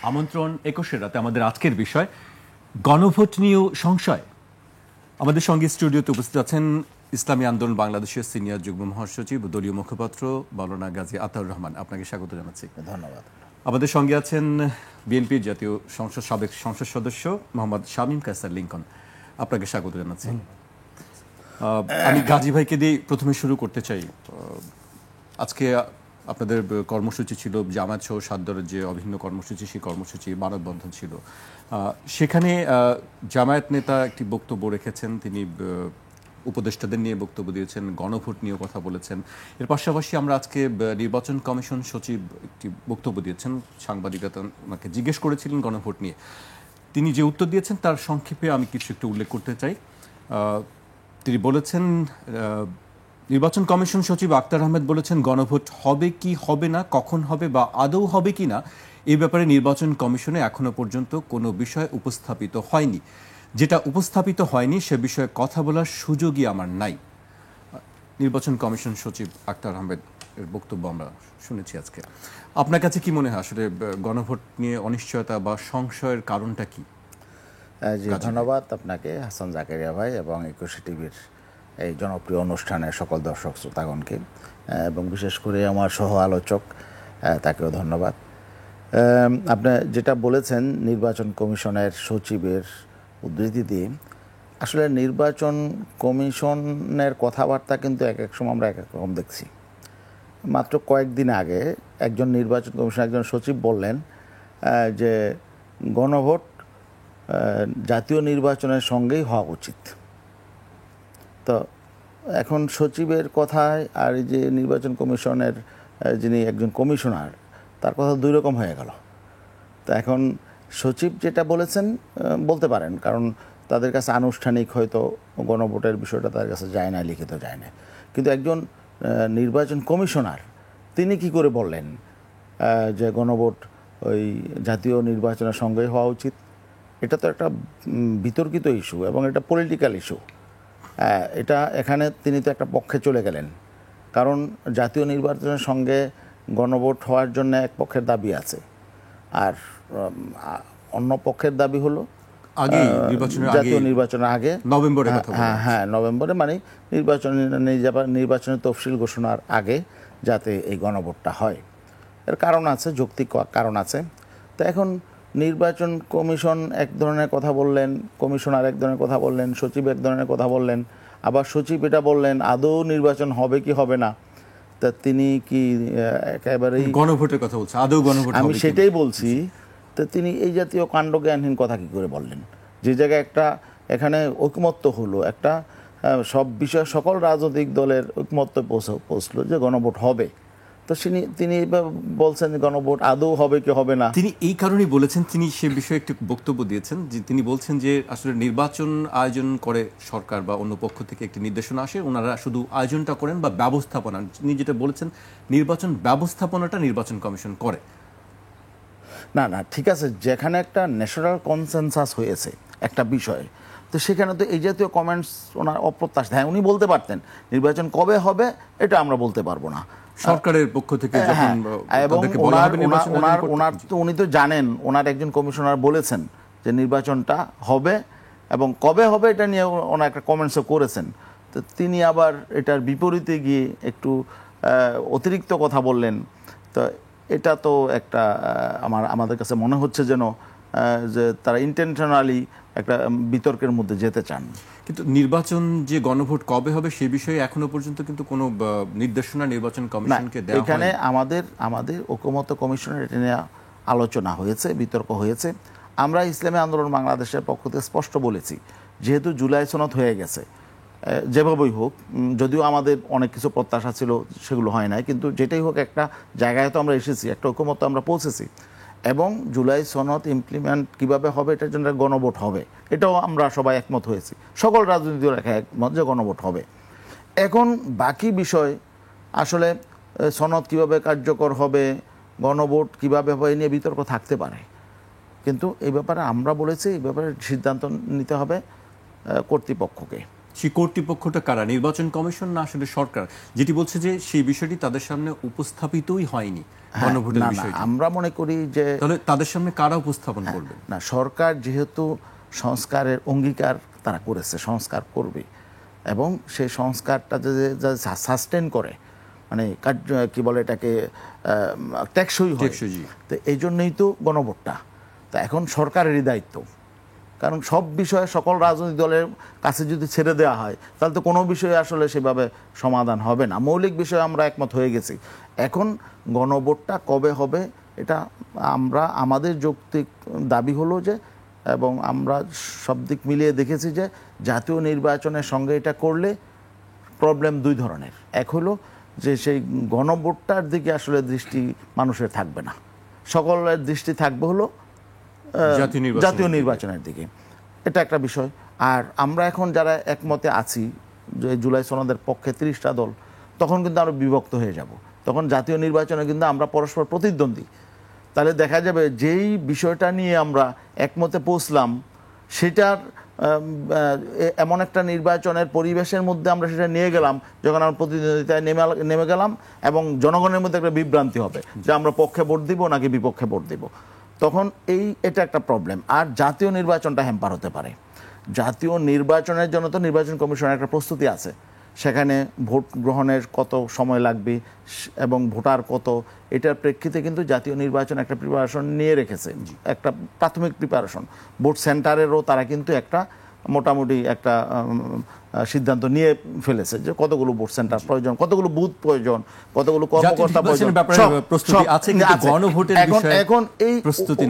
আমন্ত্রণ 21 রাতে আমাদের আজকের বিষয় গণভোট নিয়েও সংশয়। আমাদের সঙ্গে স্টুডিওতে উপস্থিত আছেন ইসলামী আন্দোলন বাংলাদেশের সিনিয়র যুগ্ম মহাসচিব দলীয় মুখপাত্র মাওলানা গাজী আতাউর রহমান। আপনাকে স্বাগত জানাচ্ছি। ধন্যবাদ। আমাদের সঙ্গে আছেন বিএনপির জাতীয় সংসদ সাবেক সংসদ সদস্য মোহাম্মদ শামীম কায়সার লিংকন। আপনাকে স্বাগত জানাচ্ছি। আমি গাজী ভাইকে দিয়ে প্রথমে শুরু করতে চাই। আজকে আপনাদের কর্মসূচি ছিল জামায়াত সহ 7 দলের যে অভিন্ন কর্মসূচি, সেই কর্মসূচি মানববন্ধন ছিল। সেখানে জামায়াত নেতা একটি বক্তব্য রেখেছেন, তিনি উপদেষ্টাদের নিয়ে বক্তব্য দিয়েছেন, গণভোট নিয়েও কথা বলেছেন। এর পাশাপাশি আমরা আজকে নির্বাচন কমিশন সচিব একটি বক্তব্য দিয়েছেন, সাংবাদিকরা ওনাকে জিজ্ঞেস করেছিলেন গণভোট নিয়ে। তিনি যে উত্তর দিয়েছেন তার সংক্ষেপে আমি কিছু একটু উল্লেখ করতে চাই। তিনি বলেছেন, নির্বাচন কমিশন সচিব আক্তার আহমেদ বলেছেন গণভোট হবে কি হবে না, কখন হবে বা আদৌ হবে কি না এই ব্যাপারে নির্বাচন কমিশনে এখনো পর্যন্ত কোনো বিষয় উপস্থাপিত হয়নি। যেটা উপস্থাপিত হয়নি সে বিষয়ে কথা বলার সুযোগই আমার নাই। নির্বাচন কমিশন সচিব আক্তার আহমেদ এর বক্তব্য আমরা শুনেছি আজকে। আপনার কাছে কি মনে হয় আসলে গণভোট নিয়ে অনিশ্চয়তা বা সংশয়ের কারণটা কি? জি, ধন্যবাদ আপনাকে হাসান জাকারিয়া ভাই এবং 21 টিভির এই জনপ্রিয় অনুষ্ঠানের সকল দর্শক শ্রোতাগণকে, এবং বিশেষ করে আমার সহ আলোচক তাকেও ধন্যবাদ। আপনি যেটা বলেছেন নির্বাচন কমিশনের সচিবের উদ্ধৃতি দিয়ে, আসলে নির্বাচন কমিশনের কথাবার্তা কিন্তু এক এক সময় আমরা এক এক রকম দেখছি। মাত্র কয়েকদিন আগে একজন নির্বাচন কমিশনের একজন সচিব বললেন যে গণভোট জাতীয় নির্বাচনের সঙ্গেই হওয়া উচিত। তো এখন সচিবের কথায় আর এই যে নির্বাচন কমিশনের যিনি একজন কমিশনার, তার কথা দুই রকম হয়ে গেল। তো এখন সচিব যেটা বলেছেন বলতে পারেন, কারণ তাদের কাছে আনুষ্ঠানিক হয়তো গণভোটের বিষয়টা তাদের কাছে যায় না, লিখিত যায় না। কিন্তু একজন নির্বাচন কমিশনার তিনি কি করে বললেন যে গণভোট ওই জাতীয় নির্বাচনের সঙ্গেই হওয়া উচিত? এটা তো একটা বিতর্কিত ইস্যু এবং এটা পলিটিক্যাল ইস্যু। এটা এখানে তিনি তো একটা পক্ষে চলে গেলেন, কারণ জাতীয় নির্বাচনের সঙ্গে গণভোট হওয়ার জন্য এক পক্ষের দাবি আছে, আর অন্য পক্ষের দাবি হলো জাতীয় নির্বাচনের আগে নভেম্বরে, নভেম্বরে, মানে নির্বাচনের তফসিল ঘোষণার আগে যাতে এই গণভোটটা হয়। এর কারণ আছে, যৌক্তিক কারণ আছে। তো এখন নির্বাচন কমিশন এক ধরনের কথা বললেন, কমিশনার এক ধরনের কথা বললেন, সচিব এক ধরনের কথা বললেন, আবার সচিব এটা বললেন আদৌ নির্বাচন হবে কি হবে না। তা তিনি কি একেবারেই গণভোটের কথা বলছেন, আদৌ গণভোট? আমি সেটাই বলছি। তো তিনি এই জাতীয় কাণ্ডজ্ঞানহীন কথা কি করে বললেন? যে জায়গায় একটা এখানে ঐকমত্য হলো, একটা সব বিষয় সকল রাজনৈতিক দলের ঐকমত্য পৌঁছলো যে গণভোট হবে, তো তিনি বলছেন গণভোট আদৌ হবে কি হবে না। তিনি এই কারণেই বলেছেন, তিনি সে বিষয়ে একটি বক্তব্য দিয়েছেন যে তিনি বলছেন যে আসলে নির্বাচন আয়োজন করে সরকার বা অন্য পক্ষ থেকে একটি নির্দেশনা আসে, ওনারা শুধু আয়োজনটা করেন বা ব্যবস্থাপনা, তিনি যেটা বলেছেন নির্বাচন ব্যবস্থাপনাটা নির্বাচন কমিশন করে। না না, ঠিক আছে, যেখানে একটা ন্যাশনাল কনসেনসাস হয়েছে একটা বিষয়, তো সেখানে তো এই জাতীয় কমেন্টস ওনার অপ্রত্যাশিত। হ্যাঁ, উনি বলতে পারতেন নির্বাচন কবে হবে এটা আমরা বলতে পারবো না, সরকারের পক্ষ থেকে যখন, এবং উনি তো জানেন, ওনার একজন কমিশনার বলেছেন যে নির্বাচনটা হবে এবং কবে হবে এটা নিয়ে ওনার একটা কমেন্টসও করেছেন। তো তিনি আবার এটার বিপরীতে গিয়ে একটু অতিরিক্ত কথা বললেন। তো এটা তো একটা আমাদের কাছে মনে হচ্ছে যেন যে তারা ইন্টেনশনালি একটা বিতর্কের মধ্যে যেতে চান। কিন্তু নির্বাচন যে গণভোট কবে হবে সে বিষয়ে এখনো পর্যন্ত কিন্তু কোনো নির্দেশনা নির্বাচন কমিশনকে দেওয়া হয়নি। এখানে আমাদের ঐকমত্য কমিশনের এটা নিয়ে আলোচনা হয়েছে, বিতর্ক হয়েছে। আমরা ইসলামী আন্দোলন বাংলাদেশের পক্ষ থেকে স্পষ্ট বলেছি, যেহেতু জুলাই সনদ হয়ে গেছে, যেভাবেই হোক, যদিও আমাদের অনেক কিছু প্রত্যাশা ছিল সেগুলো হয় নাই, কিন্তু যেটাই হোক একটা জায়গায় তো আমরা এসেছি, একটা ঐকমত্য আমরা পৌঁছেছি, এবং জুলাই সনদ ইমপ্লিমেন্ট কিভাবে হবে এটার জন্য গণভোট হবে, এটাও আমরা সবাই একমত হয়েছি, সকল রাজনৈতিক দল একমত যে গণভোট হবে। এখন বাকি বিষয় আসলে সনদ কিভাবে কার্যকর হবে, গণভোট কিভাবে হবে, এ নিয়ে বিতর্ক থাকতে পারে, কিন্তু এই ব্যাপারে আমরা বলেছি এই ব্যাপারে সিদ্ধান্ত নিতে হবে কর্তৃপক্ষকে। সেই কর্তৃপক্ষটা কারা, নির্বাচন কমিশন না আসলে সরকার, যেটি বলছে যে সেই বিষয়টি তাদের সামনে উপস্থাপিতই হয়নি গণভোটের না, বিষয়টি? আমরা মনে করি যে তাহলে তাদের সামনে কারা উপস্থাপন করবে? না, সরকার যেহেতু সংস্কারের অঙ্গীকার তারা করেছে, সংস্কার করবে, এবং সেই সংস্কারটা যদি সাস্টেন করে, মানে কি বলে এটাকে, টেকসই হয়, তো এই জন্যই তো গণভোটটা। তা এখন সরকারেরই দায়িত্ব, কারণ সব বিষয়ে সকল রাজনৈতিক দলের কাছে যদি ছেড়ে দেওয়া হয় তাহলে তো কোনো বিষয়ে আসলে সেভাবে সমাধান হবে না। মৌলিক বিষয়ে আমরা একমত হয়ে গেছি, এখন গণভোটটা কবে হবে এটা আমরা, আমাদের যৌক্তিক দাবি হলো যে, এবং আমরা সব দিক মিলিয়ে দেখেছি যে জাতীয় নির্বাচনের সঙ্গে এটা করলে প্রবলেম দুই ধরনের। এক হলো যে সেই গণভোটটার দিকে আসলে দৃষ্টি মানুষের থাকবে না, সকলের দৃষ্টি থাকবে হলো জাতীয় নির্বাচনের দিকে, এটা একটা বিষয়। আর আমরা এখন যারা একমতে আছি যে জুলাই সনদের পক্ষে 30টা দল, তখন কিন্তু আমরা বিভক্ত হয়ে যাব, তখন জাতীয় নির্বাচনে কিন্তু আমরা পরস্পর প্রতিদ্বন্দ্বী। তাহলে দেখা যাবে যেই বিষয়টা নিয়ে আমরা একমতে পৌঁছলাম সেটার এমন একটা নির্বাচনের পরিবেশের মধ্যে আমরা সেটা নিয়ে গেলাম, যখন আমরা প্রতিদ্বন্দ্বিতায় নেমে গেলাম, এবং জনগণের মধ্যে একটা বিভ্রান্তি হবে যে আমরা পক্ষে ভোট দিব নাকি বিপক্ষে ভোট দিব, তখন এটা একটা প্রবলেম। আর জাতীয় নির্বাচনটা হ্যাম্পার হতে পারে। জাতীয় নির্বাচনের জন্য তো নির্বাচন কমিশনের একটা প্রস্তুতি আছে, সেখানে ভোট গ্রহণের কত সময় লাগবে এবং ভোটার কত, এটার প্রেক্ষিতে কিন্তু জাতীয় নির্বাচন একটা প্রিপারেশন নিয়ে রেখেছে, একটা প্রাথমিক প্রিপারেশন। ভোট সেন্টারেরও তারা কিন্তু একটা মোটামুটি একটা সিদ্ধান্ত নিয়ে ফেলেছে যে কতগুলো ভোট সেন্টার প্রয়োজন, কতগুলো বুথ প্রয়োজন, কতগুলো কর্মকর্তা প্রয়োজন। এখন এই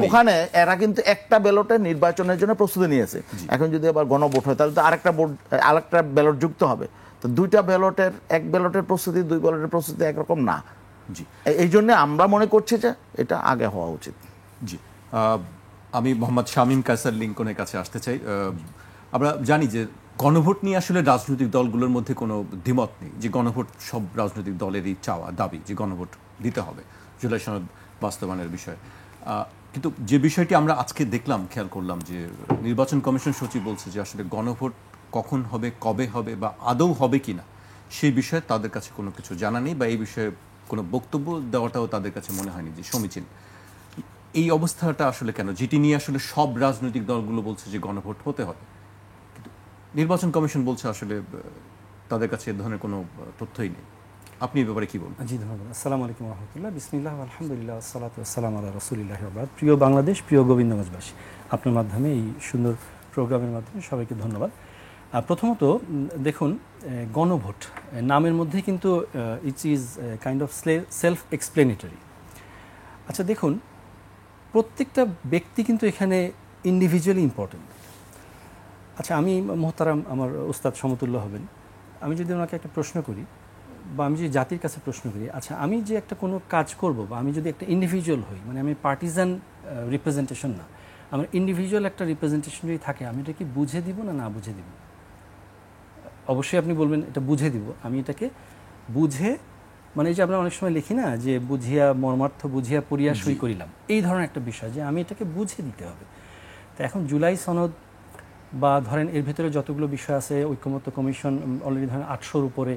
ওখানে এরা কিন্তু একটা ব্যালটে নির্বাচনের জন্য প্রস্তুতি নিয়েছে। এখন যদি আবার গণভোট হয় তাহলে তো আরেকটা ব্যালট যুক্ত হবে, তো দুইটা ব্যালটের, এক ব্যালটের প্রস্তুতি দুই ব্যালটের প্রস্তুতি একরকম না। এই জন্য আমরা মনে করছি যে এটা আগে হওয়া উচিত। জি, আমি মোহাম্মদ শামীম কায়সার লিংকনের কাছে আসতে চাই। আমরা জানি যে গণভোট নিয়ে আসলে রাজনৈতিক দলগুলোর মধ্যে কোনো দ্বিমত নেই, যে গণভোট সব রাজনৈতিক দলেরই চাওয়া দাবি যে গণভোট দিতে হবে জুলাই সনদ বাস্তবায়নের বিষয়ে। কিন্তু যে বিষয়টি আমরা আজকে দেখলাম, খেয়াল করলাম যে নির্বাচন কমিশন সচিব বলছে যে আসলে গণভোট কখন হবে, কবে হবে বা আদৌ হবে কিনা সেই বিষয়ে তাদের কাছে কোনো কিছু জানা নেই, বা এই বিষয়ে কোনো বক্তব্য দেওয়াটাও তাদের কাছে মনে হয়নি যে সমীচীন। এই অবস্থাটা আসলে কেন, যেটি নিয়ে আসলে সব রাজনৈতিক দলগুলো বলছে যে গণভোট হতে হবে, কিন্তু নির্বাচন কমিশন বলছে আসলে তাদের কাছে এ ধরনের কোনো তথ্যই নেই? আপনি এই ব্যাপারে কি বলবেন? জি, ধন্যবাদ। আসসালামু আলাইকুম রাহমাতুল্লাহ, বিসমিল্লাহ, আলহামদুলিল্লাহ, আসসালাতু ওয়াসসালামু আলা রাসূলিল্লাহি ওয়া বা'দ। প্রিয় বাংলাদেশ, প্রিয় গোবিন্দগঞ্জবাসী, আপনার মাধ্যমে এই সুন্দর প্রোগ্রামের মাধ্যমে সবাইকে ধন্যবাদ। প্রথমত দেখুন, গণভোট নামের মধ্যে কিন্তু it is kind of self explanatory. আচ্ছা দেখুন, প্রত্যেকটা ব্যক্তি কিন্তু এখানে ইন্ডিভিজুয়ালি ইম্পর্টেন্ট। আচ্ছা, আমি মোহতারাম আমার উস্তাদ সমতুল্য হবেন, আমি যদি ওনাকে একটা প্রশ্ন করি বা আমি যদি জাতির কাছে প্রশ্ন করি, আচ্ছা আমি যে একটা কোনো কাজ করব বা আমি যদি একটা ইন্ডিভিজুয়াল হই, মানে আমি পার্টিজান রিপ্রেজেন্টেশন না, আমার ইন্ডিভিজুয়াল একটা রিপ্রেজেন্টেশন যদি থাকে, আমি এটা কি বুঝে দিব না বুঝে দিব? অবশ্যই আপনি বলবেন এটা বুঝে দিব। আমি এটাকে বুঝে, মানে এই যে আমরা অনেক সময় লিখি না যে বুঝিয়া মর্মার্থ বুঝিয়া পড়িয়া সই করিলাম, এই ধরনের একটা বিষয় যে আমি এটাকে বুঝে দিতে হবে। তো এখন জুলাই সনদ বা ধরেন এর ভিতরে যতগুলো বিষয় আছে, ঐক্যমত্য কমিশন অলরেডি ধরেন 800-র উপরে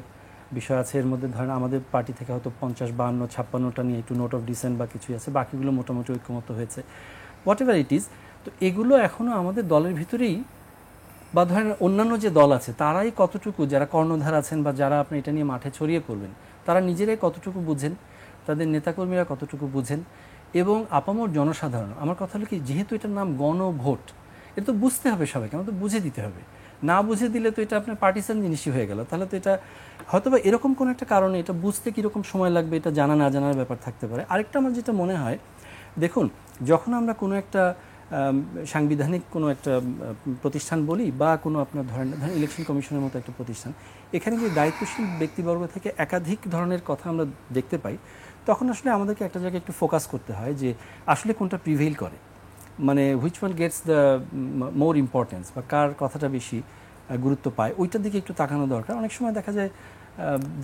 বিষয় আছে, এর মধ্যে ধরেন আমাদের পার্টি থেকে হয়তো 50, 52, 56টা নিয়ে একটু নোট অফ ডিসেন্ট বা কিছুই আছে, বাকিগুলো মোটামুটি ঐক্যমত্য হয়েছে, হোয়াট এভার ইট ইজ। তো এগুলো এখনও আমাদের দলের ভিতরেই, বা ধরেন অন্যান্য যে দল আছে তারাই কতটুকু, যারা কর্ণধার আছেন বা যারা আপনি এটা নিয়ে মাঠে ছড়িয়ে পড়বেন, তারা নিজেরাই কতটুকু বুঝেন, তাদের নেতাকর্মীরা কতটুকু বুঝেন, এবং আপামর জনসাধারণ। আমার কথা হলো কি, যেহেতু এটার নাম গণভোট, এটা তো বুঝতে হবে সবাইকে, আমাদের বুঝে দিতে হবে। না বুঝে দিলে তো এটা আপনার পার্টিসান জিনিসই হয়ে গেল। তাহলে তো এটা হয়তো বা এরকম কোনো একটা কারণে এটা বুঝতে কীরকম সময় লাগবে, এটা জানা না জানার ব্যাপার থাকতে পারে। আরেকটা আমার যেটা মনে হয়, দেখুন যখন আমরা কোনো একটা সাংবিধানিক কোনো একটা প্রতিষ্ঠান বলি বা কোনো আপনার ধরেন ইলেকশন কমিশনের মতো একটা প্রতিষ্ঠান, এখানে যে দায়িত্বশীল ব্যক্তিবর্গ থেকে একাধিক ধরনের কথা আমরা দেখতে পাই, তখন আসলে আমাদেরকে একটা জায়গায় একটু ফোকাস করতে হয় যে আসলে কোনটা প্রিভেইল করে, মানে which one Gates the more importance, বা কার কথাটা বেশি গুরুত্ব পায়, ওইটার দিকে একটু তাকানো দরকার। অনেক সময় দেখা যায়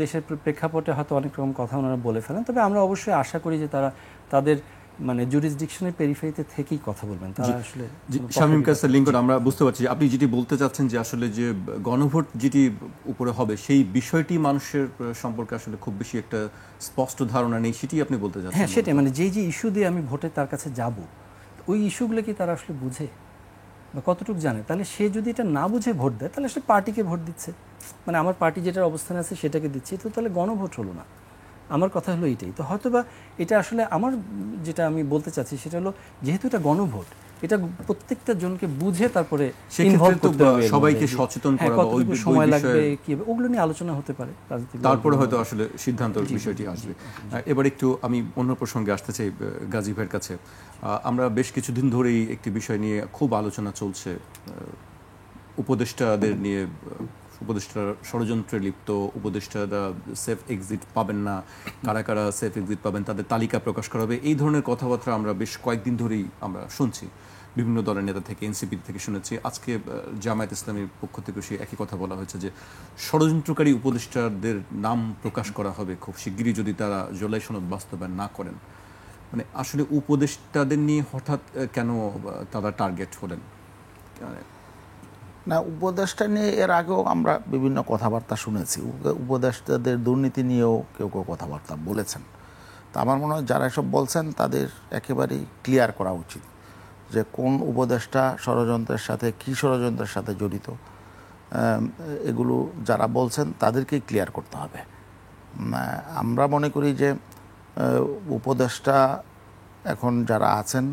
দেশের প্রেক্ষাপটে হয়তো অনেক রকম কথা ওনারা বলে ফেলেন, তবে আমরা অবশ্যই আশা করি যে তারা তাদের মানে জুরিসডিকশনের পেরিফেরিতে থেকেই কথা বলবেন, তারা আসলে শামীম কায়সার লিঙ্কন, আমরা বুঝতে পারছি আপনি যেটি বলতে চাচ্ছেন যে আসলে যে গণভোট যেটি উপরে হবে সেই বিষয়টি মানুষের সম্পর্কে আসলে খুব বেশি একটা স্পষ্ট ধারণা নেই, সেটি আপনি বলতে চাচ্ছেন। হ্যাঁ, সেটাই, মানে যে ইস্যু দিয়ে আমি ভোটে তার কাছে যাব, ওই ইস্যুগুলো কি তারা আসলে বুঝে বা কতটুকু জানে? তাহলে সে যদি এটা না বুঝে ভোট দেয় তাহলে আসলে পার্টিকে ভোট দিচ্ছে, মানে আমার পার্টি যেটার অবস্থানে আছে সেটাকে দিচ্ছে, তো তাহলে গণভোট হলো না। আমার কথা হলো এইটাই। তো হয়তোবা এটা আসলে আমার যেটা আমি বলতে চাচ্ছি সেটা হলো, যেহেতু এটা গণভোট, এটা প্রত্যেকটা জনকে বুঝে তারপরে ইনভলভ করতে হবে, সবাইকে সচেতন করা, ওই সময় লাগবে কি হবে ওগুলো নিয়ে আলোচনা হতে পারে, তারপরে হয়তো আসলে সিদ্ধান্তের বিষয়টি আসবে। এবার একটু আমি অন্য প্রসঙ্গে আসতে চাই গাজী ভাইয়ের কাছে। আমরা বেশ কিছুদিন ধরেই একটি বিষয় নিয়ে খুব আলোচনা চলছে, উপদেষ্টাদের নিয়ে, উপদেষ্টারা ষড়যন্ত্রে লিপ্ত, উপদেষ্টারা সেফ এক্সিট পাবেন না, কারা কারা সেফ এক্সিট পাবেন তাদের তালিকা প্রকাশ করা হবে, এই ধরনের কথাবার্তা আমরা বেশ কয়েকদিন ধরেই আমরা শুনছি বিভিন্ন দলের নেতা থেকে, এনসিপি থেকে শুনেছি। আজকে জামায়াত ইসলামীর পক্ষ থেকে সেই একই কথা বলা হয়েছে যে ষড়যন্ত্রকারী উপদেষ্টাদের নাম প্রকাশ করা হবে খুব শিগগিরই যদি তারা জুলাই সনদ বাস্তবায়ন না করেন। মানে আসলে উপদেষ্টাদের নিয়ে হঠাৎ কেন তারা টার্গেট হলেন? না, উপদেষ্টা নিয়ে এর আগেও আমরা বিভিন্ন কথাবার্তা শুনেছি, উপদেষ্টাদের দুর্নীতি নিয়েও কেউ কেউ কথাবার্তা বলেছেন। তা আমার মনে হয় যারা এসব বলছেন তাদের একেবারেই ক্লিয়ার করা উচিত যে কোন উপদেষ্টা ষড়যন্ত্রের সাথে, কী ষড়যন্ত্রের সাথে জড়িত, এগুলো যারা বলছেন তাদেরকেই ক্লিয়ার করতে হবে। আমরা মনে করি যে উপদেষ্টা এখন যারা আছেন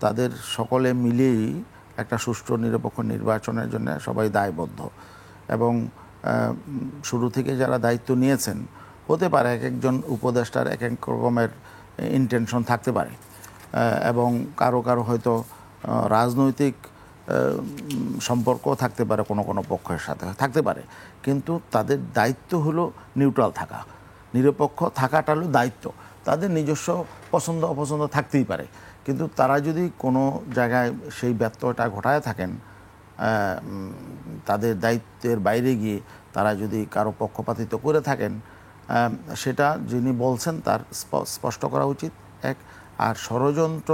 তাদের সকলে মিলেই একটা সুষ্ঠু নিরপেক্ষ নির্বাচনের জন্য সবাই দায়বদ্ধ, এবং শুরু থেকে যারা দায়িত্ব নিয়েছেন, হতে পারে এক একজন উপদেষ্টার এক এক রকমের ইন্টেনশন থাকতে পারে, এবং কারো কারো হয়তো রাজনৈতিক সম্পর্ক থাকতে পারে কোনো কোনো পক্ষের সাথে থাকতে পারে, কিন্তু তাদের দায়িত্ব হলো নিউট্রাল থাকা, নিরপেক্ষ থাকাটা হলো দায়িত্ব। তাদের নিজস্ব পছন্দ অপছন্দ থাকতেই পারে, কিন্তু তারা যদি কোনো জায়গায় সেই ব্যত্যয়টা ঘটায় থাকেন, তাদের দায়িত্বের বাইরে গিয়ে তারা যদি কারো পক্ষপাতিত্ব করে থাকেন, সেটা যিনি বলছেন তার স্পষ্ট করা উচিত এক। আর ষড়যন্ত্র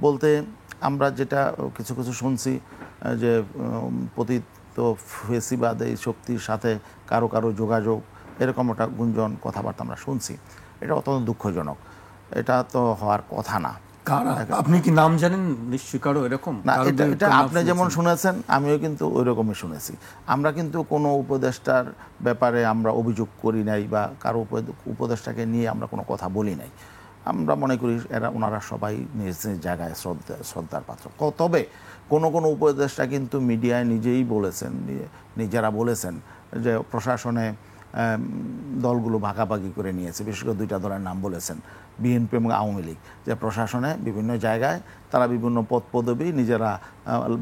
বলতে আমরা যেটা কিছু কিছু শুনছি যে পতিত ফেসিবাদ এই শক্তির সাথে কারো কারো যোগাযোগ, এরকম একটা গুঞ্জন কথাবার্তা আমরা শুনছি, এটা অত্যন্ত দুঃখজনক। এটা তো হওয়ার কথা না। আপনি কি নাম জানেন নিশ্চয়ই কারো এরকম? না, এটা আপনি যেমন শুনেছেন আমিও কিন্তু ওই রকমই শুনেছি। আমরা কিন্তু কোনো উপদেষ্টার ব্যাপারে আমরা অভিযোগ করি নাই বা কারো উপদেষ্টাকে নিয়ে আমরা কোনো কথা বলি নাই। আমরা মনে করি ওনারা সবাই নিজ নিজ জায়গায় শ্রদ্ধার পাত্র। তবে কোনো কোনো উপদেষ্টা কিন্তু মিডিয়ায় নিজেই বলেছেন, নিজেরা বলেছেন যে প্রশাসনে দলগুলো ভাগাভাগি করে নিয়েছে। বিশেষ করে দুইটা দলের নাম বলেছেন, বিএনপি এবং আওয়ামী লীগ, যে প্রশাসনে বিভিন্ন জায়গায় তারা বিভিন্ন পদ পদবি নিজেরা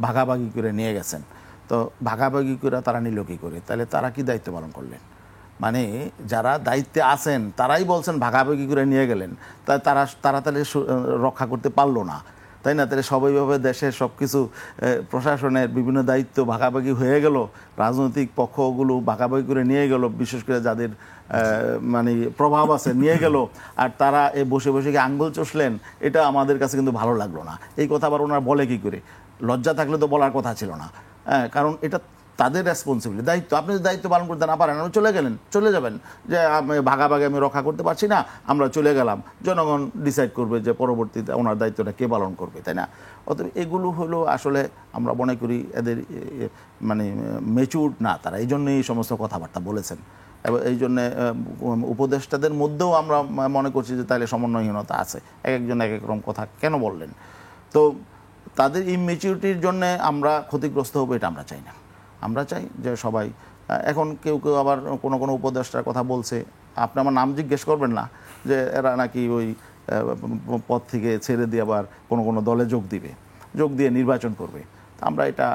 ভাগাভাগি করে নিয়ে গেছেন। তো ভাগাভাগি করে তারা নিল কী করে? তাহলে তারা কি দায়িত্ব পালন করলেন? মানে যারা দায়িত্বে আছেন তারাই বলছেন ভাগাভাগি করে নিয়ে গেলেন, তারা তাহলে রক্ষা করতে পারলো না, তাই না? তাহলে সবাইভাবে দেশের সব কিছু প্রশাসনের বিভিন্ন দায়িত্ব ভাগাভাগি হয়ে গেল, রাজনৈতিক পক্ষগুলো ভাগাভাগি করে নিয়ে গেল, বিশেষ করে যাদের মানে প্রভাব আছে নিয়ে গেল, আর তারা বসে বসে আঙ্গুল চষলেন। এটা আমাদের কাছে কিন্তু ভালো লাগলো না। এই কথা আবার ওনারা বলে কি করে? লজ্জা থাকলে তো বলার কথা ছিল না, কারণ এটা তাদের রেসপন্সিবিলিটি, দায়িত্ব। আপনি যদি দায়িত্ব পালন করতে না পারেন, চলে যাবেন যে ভাগাভাগি আমি রক্ষা করতে পারছি না, আমরা চলে গেলাম, জনগণ ডিসাইড করবে যে পরবর্তীতে ওনার দায়িত্বটা কে পালন করবে, তাই না? অতএব এগুলো হলো আসলে আমরা মনে করি এদের মানে ম্যাচিউর না তারা, এই জন্যই এই সমস্ত কথাবার্তা বলেছেন। এবং এই জন্যে উপদেষ্টাদের মধ্যেও আমরা মনে করছি যে তাহলে সমন্বয়হীনতা আছে, এক একজন এক এক রকম কথা কেন বললেন। তো তাদের ইমেচিউরিটির জন্যে আমরা ক্ষতিগ্রস্ত হবো, এটা আমরা চাই না। আমরা চাই যে সবাই, এখন কেউ কেউ আবার কোনো কোনো উপদেষ্টার কথা বলছে, আপনি আমার নাম জিজ্ঞেস করবেন না, যে এরা নাকি ওই পদ থেকে ছেড়ে দিয়ে আবার কোনো কোনো দলে যোগ দিয়ে নির্বাচন করবে। আমরা এটা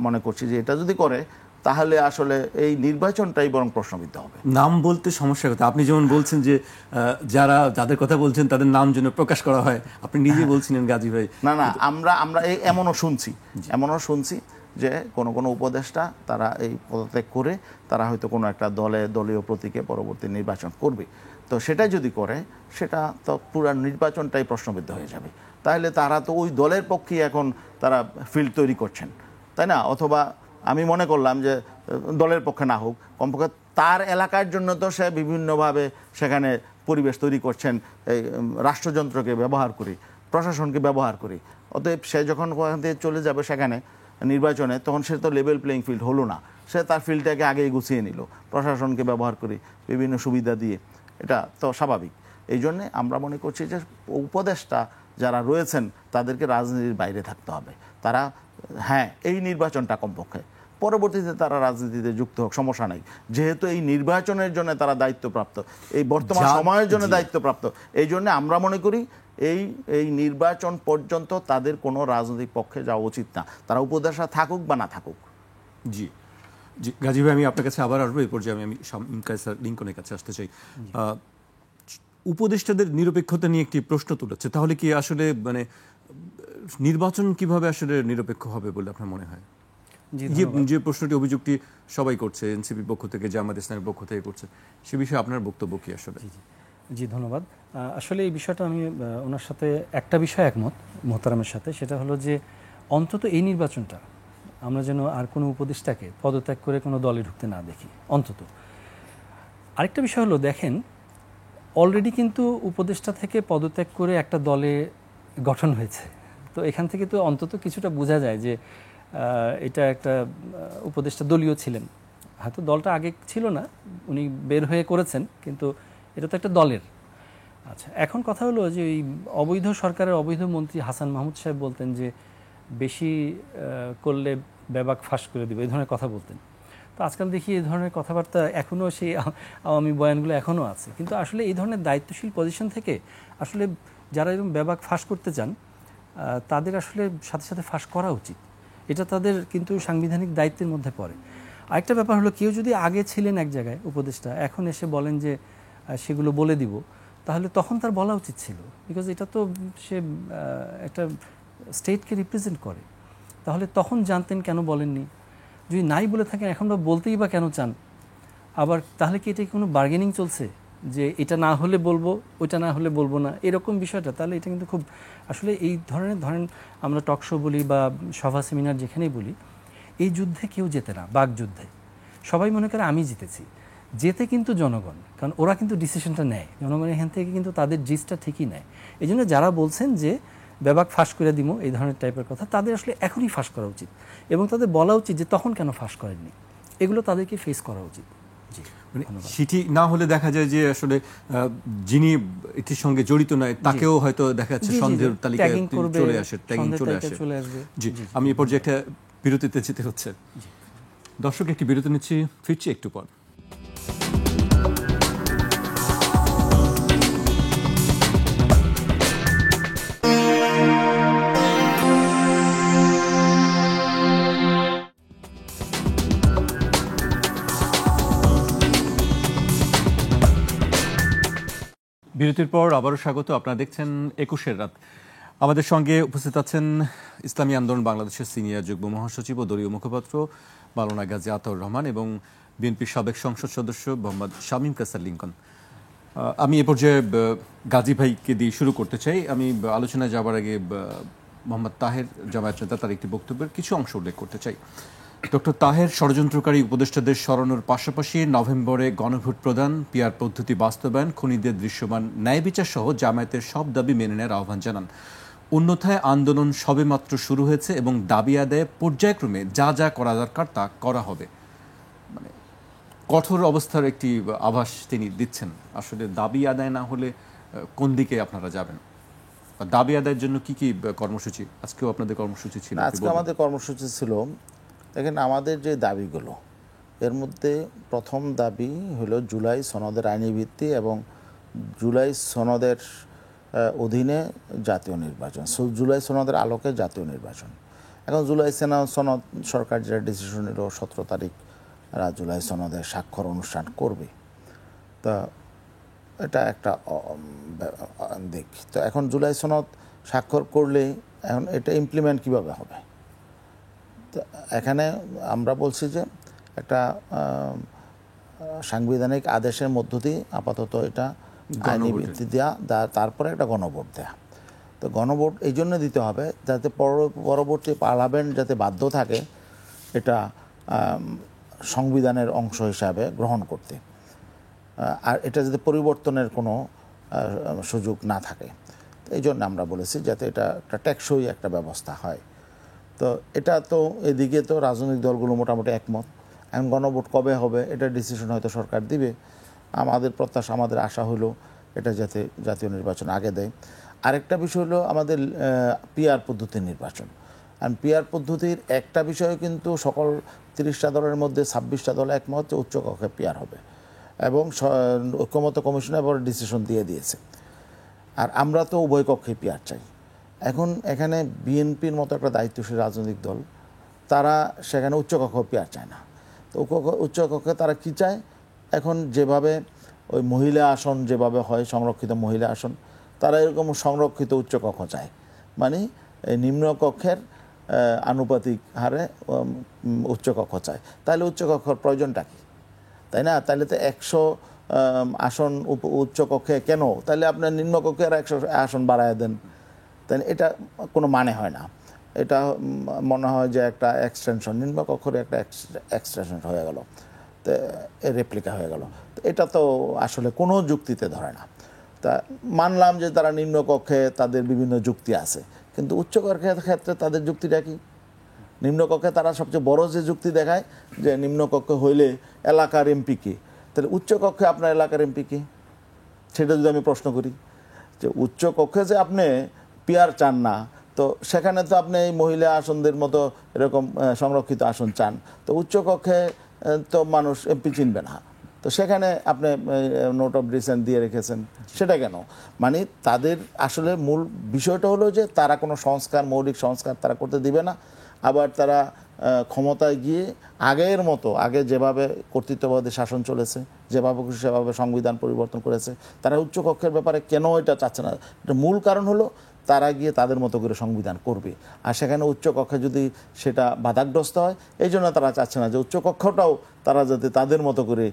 মনে করছি যে এটা যদি করে তাহলে আসলে এই নির্বাচনটাই বরং প্রশ্নবিদ্ধ হবে। নাম বলতে সমস্যার কথা, আপনি যেমন বলছেন যে যাদের কথা বলছেন তাদের নাম যেন প্রকাশ করা হয়, আপনি নিজে বলছিলেন গাজী ভাই। না, আমরা এমনও শুনছি যে কোনো কোনো উপদেষ্টা তারা এই পদত্যাগ করে তারা হয়তো কোনো একটা দলীয় প্রতীকে পরবর্তী নির্বাচন করবে। তো সেটা যদি করে সেটা তো পুরো নির্বাচনটাই প্রশ্নবিদ্ধ হয়ে যাবে। তাহলে তারা তো ওই দলের পক্ষেই এখন তারা ফিল্ড তৈরি করছেন, তাই না? অথবা আমি মনে করলাম যে দলের পক্ষে না হোক, কমপক্ষে তার এলাকার জন্য তো সে বিভিন্নভাবে সেখানে পরিবেশ তৈরি করছেন, এই রাষ্ট্রযন্ত্রকে ব্যবহার করে, প্রশাসনকে ব্যবহার করে। অতএব সে যখন ওখান থেকে চলে যাবে সেখানে নির্বাচনে, তখন সে তো লেভেল প্লেইং ফিল্ড হলো না। সে তার ফিল্ডটাকে আগেই গুছিয়ে নিল প্রশাসনকে ব্যবহার করে, বিভিন্ন সুবিধা দিয়ে। এটা তো স্বাভাবিক। এই জন্যে আমরা মনে করছি যে উপদেষ্টা যারা রয়েছেন তাদেরকে রাজনীতির বাইরে থাকতে হবে। তারা এই নির্বাচনটা কমপক্ষে, পরবর্তীতে তারা রাজনীতিতে যুক্ত হোক, সমস্যা নাই। যেহেতু এই নির্বাচনের জন্য তারা দায়িত্বপ্রাপ্ত, এই বর্তমান সময়ের জন্য দায়িত্বপ্রাপ্ত, এই জন্য আমরা মনে করি এই নির্বাচন পর্যন্ত তাদের কোনো রাজনৈতিক পক্ষে যাওয়া উচিত না, তারা উপদেষ্টা থাকুক বা না থাকুক। জি জি, গাজী ভাই আমি আপনার কাছে আবার আসবো। এই পর্যায়ে আমি শামীম কায়সার লিংকনের কাছে আসতে চাই। উপদেষ্টাদের নিরপেক্ষতা নিয়ে একটি প্রশ্ন তুলেছে, তাহলে কি আসলে মানে নির্বাচন কিভাবে আসলে নিরপেক্ষ হবে বলে আপনার মনে হয়? যে প্রশ্নটি, অভিযোগটি সবাই করছে, এনসিপি পক্ষ থেকে, জামায়াত ইসলামের পক্ষ থেকে করছে, সে বিষয়ে আপনার বক্তব্য কি আসলে? জি ধন্যবাদ। আসলে এই বিষয়টা আমি ওনার সাথে একটা বিষয় একমত, মোহতারামের সাথে, সেটা হলো যে অন্তত এই নির্বাচনটা আমরা যেন আর কোনো উপদেষ্টাকে পদত্যাগ করে কোনো দলে ঢুকতে না দেখি অন্তত। আরেকটা বিষয় হলো, দেখেন অলরেডি কিন্তু উপদেষ্টা থেকে পদত্যাগ করে একটা দলে গঠন হয়েছে। তো এখান থেকে তো অন্তত কিছুটা বোঝা যায় যে এটা একটা উপদেষ্টা দলীয় ছিলেন, হয়তো দলটা আগে ছিল না, উনি বের হয়ে করেছেন, কিন্তু এটা তো একটা দলের। আচ্ছা, এখন কথা হলো যে এই অবৈধ সরকারের অবৈধ মন্ত্রী হাসান মাহমুদ সাহেব বলতেন যে বেশি করলে বেবাক ফাঁস করে দেবে, এই ধরনের কথা বলতেন। তো আজকাল দেখি এই ধরনের কথাবার্তা এখনও সেই আওয়ামী বয়ানগুলো এখনও আছে। কিন্তু আসলে এই ধরনের দায়িত্বশীল পজিশন থেকে আসলে যারা এরকম বেবাক ফাঁস করতে চান তাদের আসলে সাথে সাথে ফাঁস করা উচিত, এটা তাদের কিন্তু সাংবিধানিক দায়িত্বের মধ্যে পড়ে। আরেকটা ব্যাপার হলো, কেউ যদি আগে ছিলেন এক জায়গায় উপদেষ্টা, এখন এসে বলেন যে সেগুলো বলে দিব, তাহলে তখন তার বলা উচিত ছিল, বিকজ এটা তো সে একটা স্টেটকে রিপ্রেজেন্ট করে। তাহলে তখন জানতেন, কেন বলেননি? যদি নাই বলে থাকেন, এখন বা বলতেই বা কেন চান? আবার তাহলে কি এটা কোনো বার্গেনিং চলছে যে এটা না হলে বলবো, ওইটা না হলে বলবো না, এরকম বিষয়টা? তাহলে এটা কিন্তু খুব আসলে এই ধরনের, ধরেন আমরা টক শো বলি বা সভা সেমিনার যেখানেই বলি, এই যুদ্ধে কেউ জেতে না। বাক যুদ্ধে সবাই মনে করে আমি জিতেছি, যেতে কিন্তু জনগণ, কারণ ওরা কিন্তু ডিসিশনটা নেয়, জনগণ এখান থেকে কিন্তু তাদের জিসটা ঠিকই নেয়। এই জন্য যারা বলছেন যে বেবাক ফাঁস করে দিব, এই ধরনের টাইপের কথা, তাদের আসলে এখনই ফাঁস করা উচিত এবং তাদের বলা উচিত যে তখন কেন ফাঁস করেননি, এগুলো তাদেরকে ফেস করা উচিত। সেটি না হলে দেখা যায় যে আসলে যিনি এটির সঙ্গে জড়িত নয় তাকেও হয়তো দেখা যাচ্ছে সন্দেহের তালিকায় চলে আসে, ট্যাগিং চলে আসে। জি, আমি এই পর্যায়ে একটা বিরতিতে যেতে হচ্ছে। দর্শক, একটি বিরতি নিচ্ছি, ফিরছি একটু পর। বিরতির পর আবারও স্বাগত। আপনারা দেখছেন ২১-এর রাত। আমাদের সঙ্গে উপস্থিত আছেন ইসলামী আন্দোলন বাংলাদেশের সিনিয়র যুগ্ম মহাসচিব ও দলীয় মুখপাত্র মাওলানা গাজী আতাউর রহমান এবং বিএনপির সাবেক সংসদ সদস্য মোহাম্মদ শামীম কায়সার লিংকন। আমি এ পর্যায়ে গাজী ভাইকে দিয়ে শুরু করতে চাই। আমি আলোচনায় যাবার আগে মোহাম্মদ তাহের, জামায়াত নেতা, তার একটি বক্তব্যের কিছু অংশ উল্লেখ করতে চাই। ডক্টর তাহের ষড়যন্ত্রকারী উপদেষ্টাদের সরানোর পাশাপাশি নভেম্বরে গণভোট প্রদান, পিআর পদ্ধতি বাস্তবায়ন, খুনিদের দৃশ্যমান ন্যায় বিচার সহ জামায়াতের সব দাবি মেনে নেওয়ার আহ্বান জানান। অন্যথায় আন্দোলন সবেমাত্র শুরু হয়েছে এবং দাবি আদায়ে পর্যায়ক্রমে যা যা করা দরকার তা করা হবে। মানে কঠোর অবস্থার একটি আভাস তিনি দিচ্ছেন। আসলে দাবি আদায় না হলে কোন দিকে আপনারা যাবেন? দাবি আদায়ের জন্য কি কি কর্মসূচি? আজকেও আপনাদের কর্মসূচি ছিল? আজকে আমাদের কর্মসূচি ছিল, দেখেন আমাদের যে দাবিগুলো, এর মধ্যে প্রথম দাবি হলো জুলাই সনদের আইনি ভিত্তি এবং জুলাই সনদের অধীনে জাতীয় নির্বাচন, জুলাই সনদের আলোকে জাতীয় নির্বাচন। এখন জুলাই সনদ সরকার যেটা ডিসিশন নিল 17 তারিখ জুলাই সনদের স্বাক্ষর অনুষ্ঠান করবে, তা এটা একটা দিক। তো এখন জুলাই সনদ স্বাক্ষর করলে এখন এটা ইমপ্লিমেন্ট কিভাবে হবে? তো এখানে আমরা বলছি যে একটা সাংবিধানিক আদেশের মধ্য দিয়ে আপাতত এটা আইনি ভিত্তি দেওয়া, তারপরে একটা গণভোট দেয়া। তো গণভোট এই জন্য দিতে হবে যাতে পরবর্তী পার্লামেন্ট যাতে বাধ্য থাকে এটা সংবিধানের অংশ হিসাবে গ্রহণ করতে, আর এটা যাতে পরিবর্তনের কোনো সুযোগ না থাকে। এই জন্য আমরা বলেছি যাতে এটা একটা টেকসই একটা ব্যবস্থা হয়। তো এটা তো এদিকে তো রাজনৈতিক দলগুলো মোটামুটি একমত। এখন গণভোট কবে হবে এটা ডিসিশন হয়তো সরকার দিবে। আমাদের প্রত্যাশা, আমাদের আশা হলো এটা যাতে জাতীয় নির্বাচন আগে দেয়। আরেকটা বিষয় হলো আমাদের পিআর পদ্ধতির নির্বাচন। আর পিআর পদ্ধতির একটা বিষয় কিন্তু সকল 30টা দলের মধ্যে 26টা দল একমত যে উচ্চকক্ষে পিআর হবে, এবং ঐক্যমত্য কমিশন এবার ডিসিশন দিয়ে দিয়েছে। আর আমরা তো উভয় কক্ষে পিআর চাই। এখন এখানে বিএনপির মতো একটা দায়িত্বশীল রাজনৈতিক দল, তারা সেখানে উচ্চকক্ষ পিআর চায় না। তো উচ্চকক্ষে তারা কি চায়, এখন যেভাবে ওই মহিলা আসন যেভাবে হয় সংরক্ষিত মহিলা আসন, তারা এরকম সংরক্ষিত উচ্চকক্ষ চায়, মানে নিম্নকক্ষের আনুপাতিক হারে উচ্চকক্ষ চায়। তাহলে উচ্চকক্ষর প্রয়োজনটা কি, তাই না? তাহলে তো 100 আসন উচ্চকক্ষে কেন, তাহলে আপনার নিম্নকক্ষে আর 100 আসন বাড়ায় দেন, তাই এটা কোনো মানে হয় না। এটা মনে হয় যে একটা এক্সটেনশন, নিম্নকক্ষের একটা এক্সটেনশন হয়ে গেল, তো রেপ্লিকা হয়ে গেল। তো এটা তো আসলে কোনো যুক্তিতে ধরে না। তা মানলাম যে তারা নিম্নকক্ষে তাদের বিভিন্ন যুক্তি আছে, কিন্তু উচ্চকক্ষের ক্ষেত্রে তাদের যুক্তিটা কি? নিম্নকক্ষে তারা সবচেয়ে বড় যে যুক্তি দেখায় যে নিম্নকক্ষে হইলে এলাকার এমপি কে, তাহলে উচ্চকক্ষে আপনার এলাকার এমপি কে, সেটা যদি আমি প্রশ্ন করি যে উচ্চকক্ষে যে আপনি পিআর চান না, তো সেখানে তো আপনি এই মহিলা আসনদের মতো এরকম সংরক্ষিত আসন চান, তো উচ্চকক্ষে তো মানুষ এমপি চিনবে না, তো সেখানে আপনি নোট অফ ডিসেন্ট দিয়ে রেখেছেন, সেটা কেন? মানে তাদের আসলে মূল বিষয়টা হলো যে তারা কোনো সংস্কার, মৌলিক সংস্কার তারা করতে দিবে না। আবার তারা ক্ষমতায় গিয়ে আগের মতো, আগে যেভাবে কর্তৃত্ববাদী শাসন চলেছে, যেভাবে খুশি সেভাবে সংবিধান পরিবর্তন করেছে, তারা উচ্চকক্ষের ব্যাপারে কেন এটা চাচ্ছে না? এটা মূল কারণ হলো তারা গিয়ে তাদের মতো করে সংবিধান করবে, আর সেখানে উচ্চকক্ষে যদি সেটা বাধাগ্রস্ত হয়, এই জন্য তারা চাচ্ছে না যে উচ্চকক্ষটাও তারা যাতে তাদের মতো করে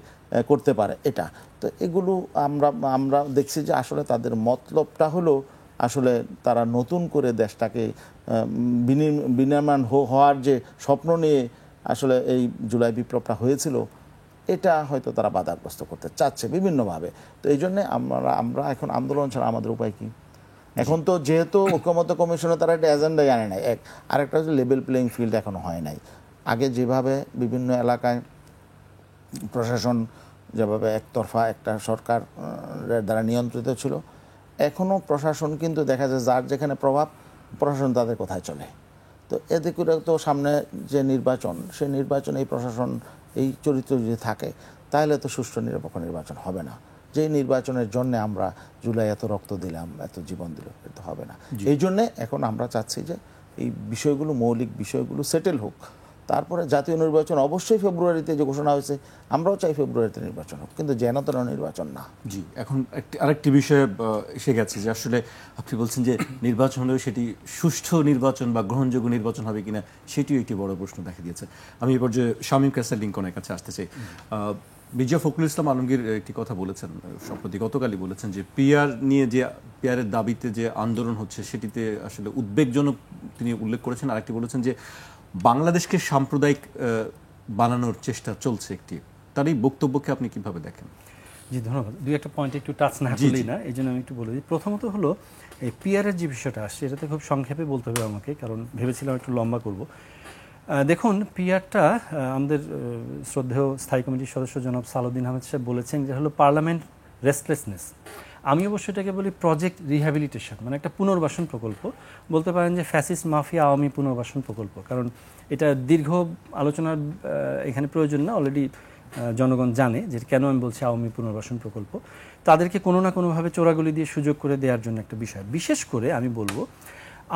করতে পারে এটা। তো এগুলো আমরা দেখছি যে আসলে তাদের মতলবটা হলো আসলে তারা নতুন করে দেশটাকে বিনির্মাণ হওয়ার যে স্বপ্ন নিয়ে আসলে এই জুলাই বিপ্লবটা হয়েছিল, এটা হয়তো তারা বাধাগ্রস্ত করতে চাচ্ছে বিভিন্নভাবে। তো এই জন্যে আমরা এখন আন্দোলন ছাড়া আমাদের উপায় কী? এখন তো যেহেতু ঐক্যমত্য কমিশনে তারা একটা এজেন্ডাই আনে নাই, আরেকটা হচ্ছে লেভেল প্লেইং ফিল্ড এখনো হয় নাই। আগে যেভাবে বিভিন্ন এলাকায় প্রশাসন যেভাবে একতরফা একটা সরকারের দ্বারা নিয়ন্ত্রিত ছিল, এখনও প্রশাসন কিন্তু দেখা যায় যার যেখানে প্রভাব, প্রশাসন তাদের কোথায় চলে। তো এতে করে তো সামনে যে নির্বাচন, সেই নির্বাচন এই প্রশাসন এই চরিত্র যদি থাকে, তাহলে তো সুষ্ঠু নিরপেক্ষ নির্বাচন হবে না। যেই নির্বাচনের জন্য আমরা জুলাই এত রক্ত দিলাম, এত জীবন দিল, এটা হবে না। এই জন্যে এখন আমরা চাচ্ছি যে এই বিষয়গুলো, মৌলিক বিষয়গুলো সেটেল হোক, তারপরে জাতীয় নির্বাচন অবশ্যই ফেব্রুয়ারিতে যে ঘোষণা হয়েছে, আমরাও চাই ফেব্রুয়ারিতে নির্বাচন হোক, কিন্তু যেন তেন নির্বাচন না। জি, এখন আরেকটি বিষয়ে এসে গেছে যে আসলে আপনি বলছেন যে নির্বাচন হলেও সেটি সুষ্ঠু নির্বাচন বা গ্রহণযোগ্য নির্বাচন হবে কিনা, সেটিও একটি বড় প্রশ্ন দেখা দিয়েছে। আমি এবার যে শামীম কায়সার লিংকনের কাছে আসতে চাই। মির্জা ফখরুল ইসলাম আলমগীর একটি কথা বলেছেন, সম্প্রতি গতকালই বলেছেন যে পিআর নিয়ে যে পিআরের দাবিতে যে আন্দোলন হচ্ছে সেটিতে আসলে উদ্বেগজনক তিনি উল্লেখ করেছেন। আরেকটি বলেছেন যে বাংলাদেশকে সাম্প্রদায়িক বানানোর চেষ্টা চলছে একটি। তার এই বক্তব্যকে আপনি কিভাবে দেখেন? জি, ধন্যবাদ। দুই একটা পয়েন্ট একটু টাচ না করলেই না, এই জন্য আমি একটু বলে দিই। প্রথমত হলো এই পিআরের যে বিষয়টা আসছে, এটাতে খুব সংক্ষেপে বলতে হবে আমাকে, কারণ ভেবেছিলাম একটু লম্বা করব। দেখুন, পিআরটা আমাদের শ্রদ্ধেয় স্থায়ী কমিটির সদস্য জনাব সালাউদ্দিন আহমেদ সাহেব বলেছেন যে হলো পার্লামেন্ট রেস্টলেসনেস। আমি অবশ্যই এটাকে বলি প্রজেক্ট রিহ্যাবিলিটেশন, মানে একটা পুনর্বাসন প্রকল্প। বলতে পারেন যে ফ্যাসিস্ট মাফিয়া আওয়ামী পুনর্বাসন প্রকল্প। কারণ এটা দীর্ঘ আলোচনার এখানে প্রয়োজন না, অলরেডি জনগণ জানে যে কেন আমি বলছি আওয়ামী পুনর্বাসন প্রকল্প। তাদেরকে কোনো না কোনোভাবে চোরাগুলি দিয়ে সুযোগ করে দেওয়ার জন্য একটা বিষয়। বিশেষ করে আমি বলবো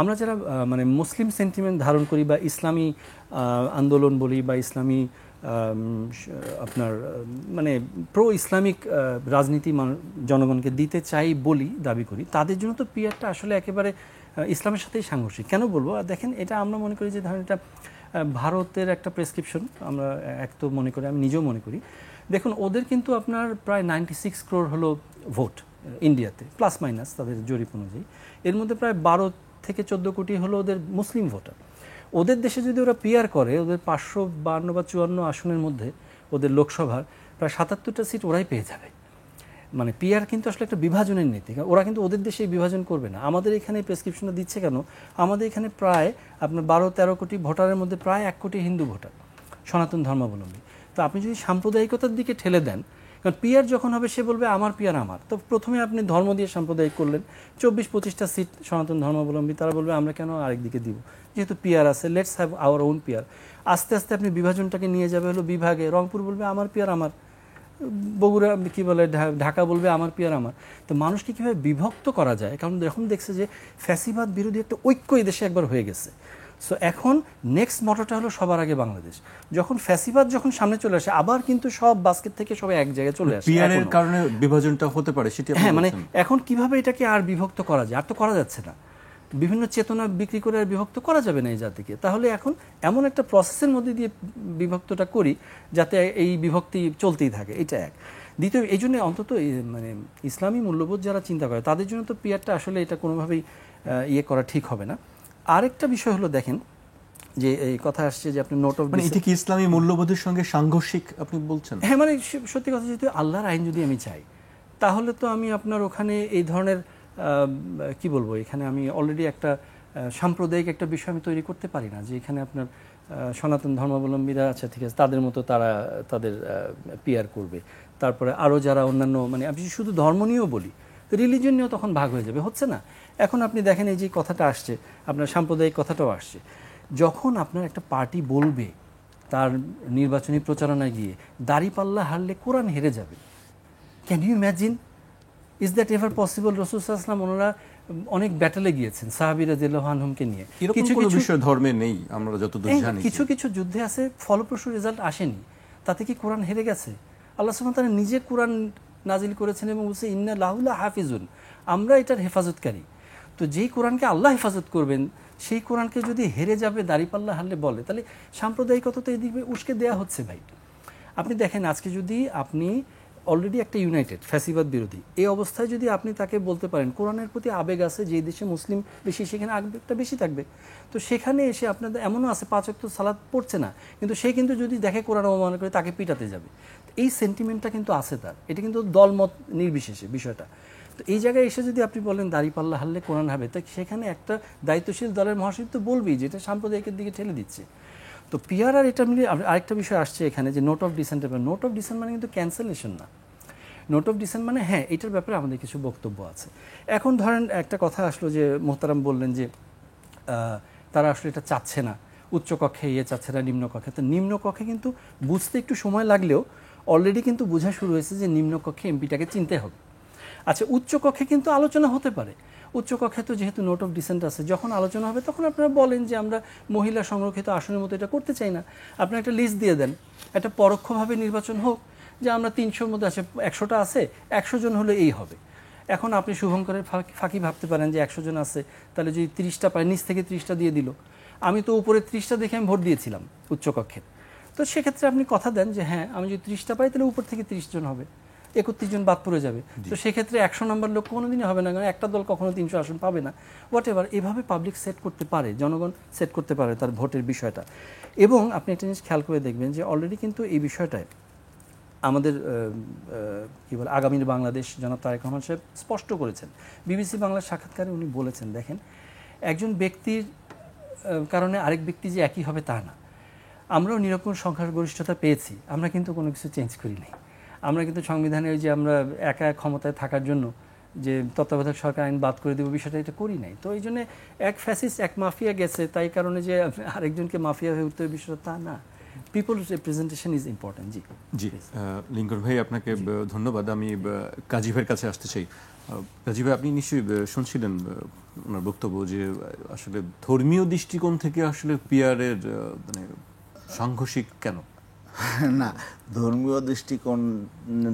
আমরা যারা মানে মুসলিম সেন্টিমেন্ট ধারণ করি বা ইসলামী আন্দোলন বলি বা ইসলামী আপনার মানে প্রো ইসলামিক রাজনীতি জনগণকে দিতে চাই বলি, দাবি করি, তাদের জন্য তো পিআরটা আসলে একেবারে ইসলামের সাথেই সাংঘর্ষিক। কেন বলবো? দেখেন, এটা আমরা মনে করি যে ধরেন এটা ভারতের একটা প্রেসক্রিপশন আমরা এক তো মনে করি, আমি নিজেও মনে করি, দেখুন ওদের কিন্তু আপনার প্রায় 96 crore হলো ভোট ইন্ডিয়াতে, প্লাস মাইনাস তাদের জরিপ অনুযায়ী। এর মধ্যে প্রায় 12 থেকে 14 কোটি হলো ওদের মুসলিম ভোটার। ওদের দেশে যদি ওরা পিআর করে, ওদের 552 বা 54 আসনের মধ্যে ওদের লোকসভার প্রায় 77টা সিট ওরাই পেয়ে যাবে। মানে পিআর কিন্তু আসলে একটা বিভাজনের নীতি, ওরা কিন্তু ওদের দেশে বিভাজন করবে না। আমাদের এখানে প্রেসক্রিপশনটা দিচ্ছে কেন, আমাদের এখানে প্রায় আপনার 12-13 কোটি ভোটারের মধ্যে প্রায় 1 কোটি হিন্দু ভোটার, সনাতন ধর্মাবলম্বী। তো আপনি যদি সাম্প্রদায়িকতার দিকে ঠেলে দেন, কারণ পিআর যখন হবে সে বলবে আমার পিআর আমার, তো প্রথমে আপনি ধর্ম দিয়ে সাম্প্রদায়িক করলেন, 24-25টা সিট সনাতন ধর্মাবলম্বী, তারা বলবে আমরা কেন আরেক দিকে দিব, যেহেতু পিআর আছে, let's have our own PR. আস্তে আস্তে আপনি বিভাজনটাকে নিয়ে যাবে হলো বিভাগে, রংপুর বলবে আমার পিআর আমার, বগুড়া কি বলে ঢাকা বলবে আমার পিয়ার আমার। তো মানুষকে কীভাবে বিভক্ত করা যায়, কারণ যখন দেখছে যে ফ্যাসিবাদ বিরোধী একটা ঐক্য এই দেশে একবার হয়ে গেছে, সো এখন নেক্সট মটোটা হলো সবার আগে বাংলাদেশ। যখন ফ্যাসিবাদ যখন সামনে চলে আসে, আবার কিন্তু সব বাস্কেট থেকে সবাই এক জায়গায় চলে আসে। পিয়ারের কারণে বিভাজনটা হতে পারে সেটা, হ্যাঁ, মানে এখন কিভাবে এটাকে আর বিভক্ত করা যায়, আর তো করা যাচ্ছে না, বিভিন্ন চেতনা বিক্রি করে আর বিভক্ত করা যাবে না এই জাতিকে। তাহলে এখন এমন একটা প্রসেসের মধ্যে দিয়ে বিভক্তটা করি যাতে এই বিভক্তি চলতেই থাকে, এটা এক। দ্বিতীয়, এই জন্য অন্তত মানে ইসলামী মূল্যবোধ যারা চিন্তা করে তাদের জন্য তো পিয়ারটা আসলে এটা কোনোভাবেই ইয়ে করা ঠিক হবে না। আরেকটা বিষয় হলো দেখেন যে এই কথা আসছে যে আপনি নোট অফ, মানে এটা কি ইসলামী মূল্যবোধের সঙ্গে সাংঘর্ষিক আপনি বলছেন? হ্যাঁ, মানে সত্যি কথা, যেহেতু আল্লাহর আইন যদি আমি চাই, তাহলে তো আমি আপনার ওখানে এই ধরনের কি বলবো, এখানে আমি অলরেডি একটা সাম্প্রদায়িক একটা বিষয় আমি তৈরি করতে পারি না যে এখানে আপনার সনাতন ধর্মাবলম্বীরা আছে, ঠিক আছে, তাদের মতো তারা তাদের পিয়ার করবে, তারপরে আরও যারা অন্যান্য, মানে আমি শুধু ধর্ম নিয়েও বলি, রিলিজিয়ন নিয়েও তখন ভাগ হয়ে যাবে, হচ্ছে না? এখন আপনি দেখেন এই যে কথাটা আসছে, আপনার সাম্প্রদায়িক কথাটাও আসছে, যখন আপনার একটা পার্টি বলবে তার নির্বাচনী প্রচারণায় গিয়ে দাঁড়িপাল্লা হারলে কোরআন হেরে যাবে, can you imagine? Is that ever possible? রাসূল সাল্লাল্লাহু আলাইহি ওয়াসাল্লাম ওনারা অনেক ব্যাটেলে গিয়েছেন সাহাবীরা রাদিয়াল্লাহু আনহুমকে নিয়ে, কিছু কিছু বিষয় ধর্মে নেই, আমরা যতদূর জানি কিছু কিছু যুদ্ধে আছে ফলপ্রসূ রেজাল্ট আসেনি, তাতে কি কোরআন হেরে গেছে? আল্লাহ সুবহানাহু ওয়া তাআলা নিজে কোরআন নাজিল করেছেন এবং বলছে ইন্না লাহু হাফিজুন, আমরা এটার হেফাজতকারী। তো যেই কোরআনকে আল্লাহ হেফাজত করবেন, সেই কোরআনকে যদি হেরে যাবে দাঁড়িপাল্লা হারলে বলে, তাহলে সাম্প্রদায়িকতা তো এদিকে উস্কে দেওয়া হচ্ছে ভাই। আপনি দেখেন আজকে যদি আপনি অলরেডি একটা ইউনাইটেড ফ্যাসিবাদ বিরোধী, এই অবস্থায় যদি আপনি তাকে বলতে পারেন কোরআনের প্রতি আবেগ আছে, যে দেশে মুসলিম বেশি সেখানে আবেগটা বেশি থাকবে, তো সেখানে এসে আপনাদের এমনও আছে 5 ওয়াক্ত সালাত পড়ছে না, কিন্তু সে কিন্তু যদি দেখে কোরআন অবমাননা করে তাকে পিটাতে যাবে, এই সেন্টিমেন্টটা কিন্তু আছে তার, এটা কিন্তু দলমত নির্বিশেষে বিষয়টা। তো এই জায়গায় এসে যদি আপনি বলেন দাঁড়িপাল্লা হারলে কোরআন হবে, তো সেখানে একটা দায়িত্বশীল দলের মহাসচিব তো বলবেই যে এটা সাম্প্রদায়িকের দিকে ঠেলে দিচ্ছে। তো পিআর আর এটা মিলে আরেকটা বিষয় আসছে এখানে যে note of dissent. Note of dissent মানে কিন্তু ক্যান্সেলেশন না, নোট অফ ডিসেন্ট মানে হ্যাঁ এটার ব্যাপারে আমাদের কিছু বক্তব্য আছে। এখন ধরেন একটা কথা আসলো যে মোহতারাম বললেন যে তারা আসলে এটা চাচ্ছে না, উচ্চকক্ষে চাচ্ছে না নিম্নকক্ষে। তো নিম্নকক্ষে কিন্তু বুঝতে একটু সময় লাগলেও অলরেডি কিন্তু বোঝা শুরু হয়েছে যে নিম্নকক্ষে এমপিটাকে চিনতে হবে। আচ্ছা, উচ্চকক্ষে কিন্তু আলোচনা হতে পারে, উচ্চকক্ষে তো যেহেতু নোট অফ ডিসেন্ট আছে, যখন আলোচনা হবে তখন আপনারা বলেন যে আমরা মহিলা সংরক্ষিত আসনের মতো এটা করতে চাই না, আপনারা একটা লিস্ট দিয়ে দেন, একটা পরোক্ষভাবে নির্বাচন হোক, যে আমরা 300-র মধ্যে আছে, 100টা আছে, 100 জন হলে এই হবে। এখন আপনি শুভঙ্করের ফাঁকি ভাবতে পারেন যে 100 জন আছে, তাহলে যদি 30টা পায়, নিচ থেকে 30টা দিয়ে দিল, আমি তো উপরে 30টা দেখে আমি ভোট দিয়েছিলাম উচ্চকক্ষের, তো সেক্ষেত্রে আপনি কথা দেন যে হ্যাঁ আমি যদি 30টা পাই তাহলে উপর থেকে 30 জন হবে, 31 জন বাদ পড়ে যাবে, তো সেক্ষেত্রে 100 নম্বর লোক কোনোদিনই হবে না, কারণ একটা দল কখনো 300 আসন পাবে না। হোয়াট এভার, এভাবে পাবলিক সেট করতে পারে, জনগণ সেট করতে পারে তার ভোটের বিষয়টা। এবং আপনি একটা জিনিস খেয়াল করে দেখবেন যে অলরেডি কিন্তু এই বিষয়টায় আমাদের কী বলে আগামীর বাংলাদেশ জনাব তারেক রহমান সাহেব স্পষ্ট করেছেন, বিবিসি বাংলার সাক্ষাৎকারে উনি বলেছেন, দেখেন একজন ব্যক্তির কারণে আরেক ব্যক্তি যে একই হবে তা না, আমরাও নিরঙ্কুশ সংখ্যাগরিষ্ঠতা পেয়েছি, আমরা কিন্তু কোনো কিছু চেঞ্জ করি নাই। আমরা কিন্তু সংবিধানে ওই যে আমরা একা ক্ষমতায় থাকার জন্য যে তত্ত্বাবধায়ক সরকার আইন বাদ করে দেবো বিষয়টা এটা করি নাই। তো এই জন্য এক ফ্যাসিস্ট এক মাফিয়া গেছে, তাই কারণে যে আরেকজনকে মাফিয়া হয়ে উঠতে হবে বিষয়টা তা না। People's representation is important. জি জি, লিঙ্কন ভাই আপনাকে ধন্যবাদ। আমি কাজী ভাইয়ের কাছে আসতে চাই। কাজী ভাই, আপনি নিশ্চয়ই শুনছিলেন ওনার বক্তব্য যে আসলে ধর্মীয় দৃষ্টিকোণ থেকে আসলে পিয়ারের মানে সাংঘর্ষিক কেন? না, ধর্মীয় দৃষ্টিকোণ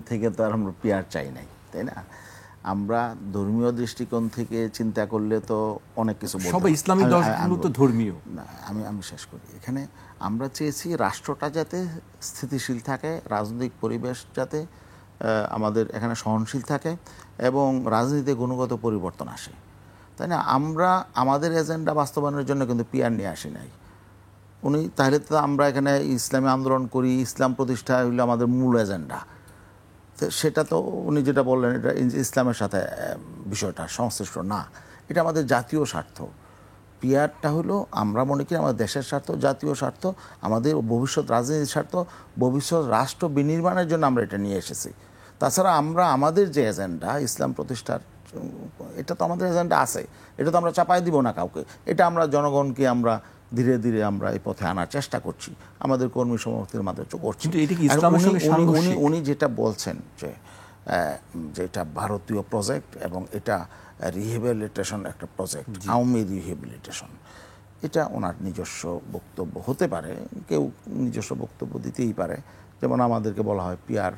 থেকে তো আর আমরা পিয়ার চাই নাই, তাই না? আমরা ধর্মীয় দৃষ্টিকোণ থেকে চিন্তা করলে তো অনেক কিছু বলতে সবাই হয়। ইসলামিক দলগুলো তো ধর্মীয়। না, আমি শেষ করি। এখানে আমরা চেয়েছি রাষ্ট্রটা যাতে স্থিতিশীল থাকে, রাজনৈতিক পরিবেশ যাতে আমাদের এখানে সহনশীল থাকে এবং রাজনীতিতে গুণগত পরিবর্তন আসে, তাই না? আমরা আমাদের এজেন্ডা বাস্তবায়নের জন্য কিন্তু পিয়ার নিয়ে আসি নাই। উনি তাহলে তো আমরা এখানে ইসলামী আন্দোলন করি, ইসলাম প্রতিষ্ঠা হইলো আমাদের মূল এজেন্ডা, তো সেটা তো উনি যেটা বললেন এটা ইসলামের সাথে বিষয়টা সংশ্লিষ্ট না, এটা আমাদের জাতীয় স্বার্থ। পিয়ারটা হলো আমরা মনে করি আমাদের দেশের স্বার্থ, জাতীয় স্বার্থ, আমাদের ভবিষ্যৎ রাজনীতির স্বার্থ, ভবিষ্যৎ রাষ্ট্র বিনির্মাণের জন্য আমরা এটা নিয়ে এসেছি। তাছাড়া আমরা আমাদের যে এজেন্ডা ইসলাম প্রতিষ্ঠার, এটা তো আমাদের এজেন্ডা আছে, এটা তো আমরা চাপাই দিব না কাউকে। এটা আমরা জনগণকে আমরা ধীরে ধীরে আমরা এই পথে আনার চেষ্টা করছি, আমাদের কর্মী সমর্থনের মাধ্যমে করছি। কিন্তু এটা কি ইসলামের সঙ্গে সাংঘর্ষিক? উনি যেটা বলছেন যে এটা ভারতীয় প্রজেক্ট এবং এটা রিহেবিলিটেশন একটা প্রজেক্ট, আওয়ামী রিহেবিলিটেশন, এটা ওনার নিজস্ব বক্তব্য হতে পারে, কেউ নিজস্ব বক্তব্য দিতেই পারে। যেমন আমাদেরকে বলা হয় পিয়ার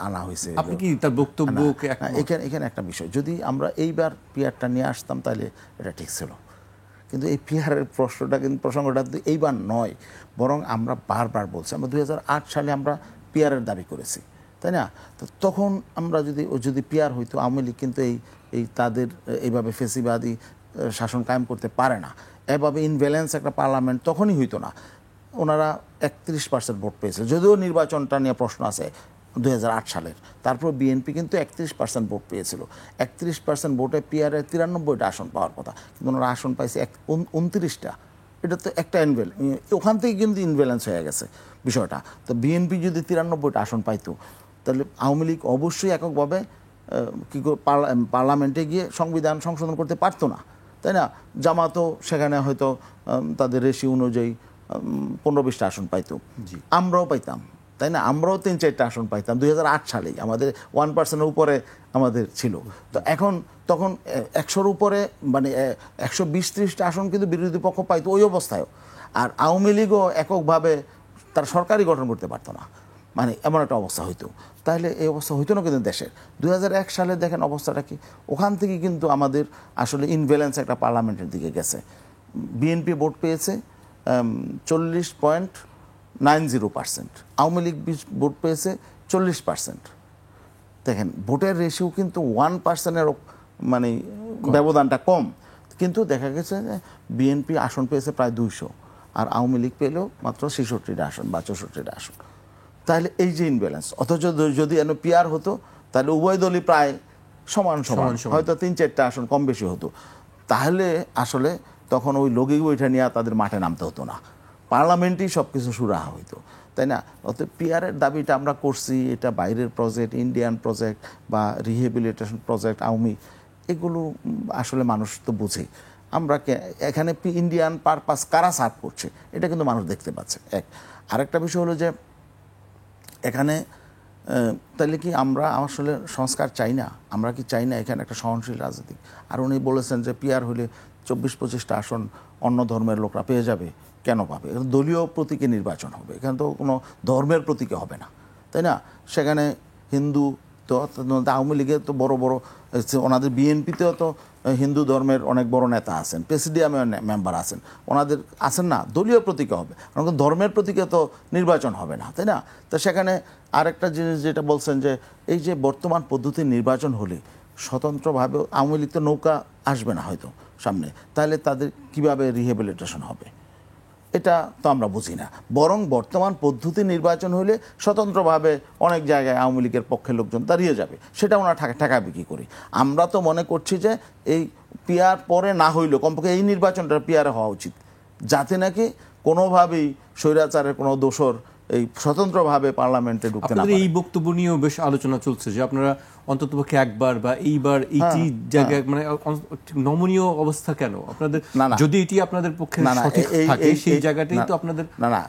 আনা হয়েছে, আপনি কি তার বক্তব্য এখানে একটা বিষয়, যদি আমরা এইবার পিয়ারটা নিয়ে আসতাম তাহলে এটা ঠিক ছিল। কিন্তু এই পিয়ারের প্রসঙ্গটা এইবার নয়, বরং আমরা বারবার বলছি, আমরা 2008 সালে আমরা পিয়ারের দাবি করেছি, তাই না? তো তখন আমরা যদি পিয়ার হইতো, আওয়ামী লীগ কিন্তু এই তাদের এইভাবে ফেসিবাদী শাসন কায়েম করতে পারে না, এভাবে ইনব্যালেন্স একটা পার্লামেন্ট তখনই হইতো না। ওনারা 31% ভোট পেয়েছে, যদিও নির্বাচনটা নিয়ে প্রশ্ন আছে 2008 সালের, তারপর বিএনপি কিন্তু 31% ভোট পেয়েছিল। 31% ভোটে পিয়ারের 93টা আসন পাওয়ার কথা, কিন্তু ওনারা আসন পাইছে 29টা। এটা তো একটা ওখান থেকে কিন্তু ইনব্যালেন্স হয়ে গেছে বিষয়টা। তো বিএনপি যদি 93টা আসন পাইতো, তাহলে আওয়ামী লীগ অবশ্যই এককভাবে পার্লামেন্টে গিয়ে সংবিধান সংশোধন করতে পারতো না, তাই না? জামাতও সেখানে হয়তো তাদের রেশি অনুযায়ী 15-20টা আসন পাইতো, আমরাও পাইতাম, তাই না? আমরাও 3-4টা আসন পাইতাম 2008 সালেই, আমাদের 1%-এর উপরে আমাদের ছিল। তো তখন 100-র উপরে, মানে 120-30টা আসন কিন্তু বিরোধী পক্ষ পাইতো ওই অবস্থায়ও। আর আওয়ামী লীগও এককভাবে তার সরকারই গঠন করতে পারতো না, মানে এমন একটা অবস্থা হইতো। তাহলে এই অবস্থা হইতো না কিন্তু দেশের। 2001 সালে দেখেন অবস্থাটা কি, ওখান থেকে কিন্তু আমাদের আসলে ইনব্যালেন্স একটা পার্লামেন্টের দিকে গেছে। বিএনপি ভোট পেয়েছে 40.90%, আওয়ামী লীগ ভোট পেয়েছে 40%। দেখেন ভোটের রেশিও কিন্তু 1%-এর মানে ব্যবধানটা কম, কিন্তু দেখা গেছে যে বিএনপি আসন পেয়েছে প্রায় 200 আর আওয়ামী লীগ পেলেও মাত্র 66টা আসন বা 64টা আসন। তাহলে এই যে ইনব্যালেন্স, অথচ যদি পিয়ার হতো তাহলে উভয় দলই প্রায় সমান, হয়তো 3-4টা আসন কম বেশি হতো। তাহলে আসলে তখন ওই লৌকিক বৈঠা নিয়ে তাদের মাঠে নামতে হতো না, পার্লামেন্টেই সব কিছু সুরাহা হইতো, তাই না? অতএব পিয়ারের দাবিটা আমরা করছি, এটা বাইরের প্রজেক্ট, ইন্ডিয়ান প্রজেক্ট বা রিহেবিলিটেশন প্রজেক্ট, আওয়ামী, এগুলো আসলে মানুষ তো বুঝে। আমরা এখানে ইন্ডিয়ান পারপাস কারা সার্ভ করছে এটা কিন্তু মানুষ দেখতে পাচ্ছে। আরেকটা বিষয় হলো যে এখানে তাহলে কি আমরা আসলে সংস্কার চাই না? আমরা কি চাই না এখানে একটা সহনশীল রাজনীতি? আর উনি বলেছেন যে পিয়ার হলে 24-25টা আসন অন্য ধর্মের লোকরা পেয়ে যাবে। কেন পাবে? দলীয় প্রতীকে নির্বাচন হবে, এখানে তো কোনো ধর্মের প্রতীকে হবে না, তাই না? সেখানে হিন্দু তো, আওয়ামী লীগের তো বড় বড়, ওনাদের বিএনপিতেও তো হিন্দু ধর্মের অনেক বড় নেতা আছেন, প্রেসিডিয়ামের মেম্বার আছেন, ওনাদের আছেন না, দলীয় প্রতীকে হবে, ধর্মের প্রতীকে তো নির্বাচন হবে না, তাই না? তো সেখানে আরেকটা জিনিস যেটা বলছেন যে এই যে বর্তমান পদ্ধতির নির্বাচন হলে স্বতন্ত্রভাবে আওয়ামী লীগ তো নৌকা আসবে না হয়তো সামনে, তাহলে তাদের কিভাবে রিহেবিলিটেশন হবে? এটা তো আমরা বুঝি না। বরং বর্তমান পদ্ধতি নির্বাচন হলে স্বতন্ত্রভাবে অনেক জায়গায় আওয়ামী লীগের পক্ষে লোকজন দাঁড়িয়ে যাবে, সেটা ওনারা ঠেকাবে কি করি? আমরা তো মনে করছি যে এই পিয়ার পরে না হইলেও কমপক্ষে এই নির্বাচনটা পিয়ারে হওয়া উচিত, যাতে নাকি কোনোভাবেই স্বৈরাচারের কোনো দোষর এই স্বতন্ত্রভাবে পার্লামেন্টে ঢুকতে না পারে। এই বক্তব্য নিয়েও বেশ আলোচনা চলছে যে আপনারা অন্ততপক্ষে একবার বা এইবার এইটি জায়গায়, মানে নমনীয় অবস্থা কেন আপনাদের? যদি এটি আপনাদের পক্ষে সঠিক থাকে সেই জায়গাটাই তো আপনাদের। না,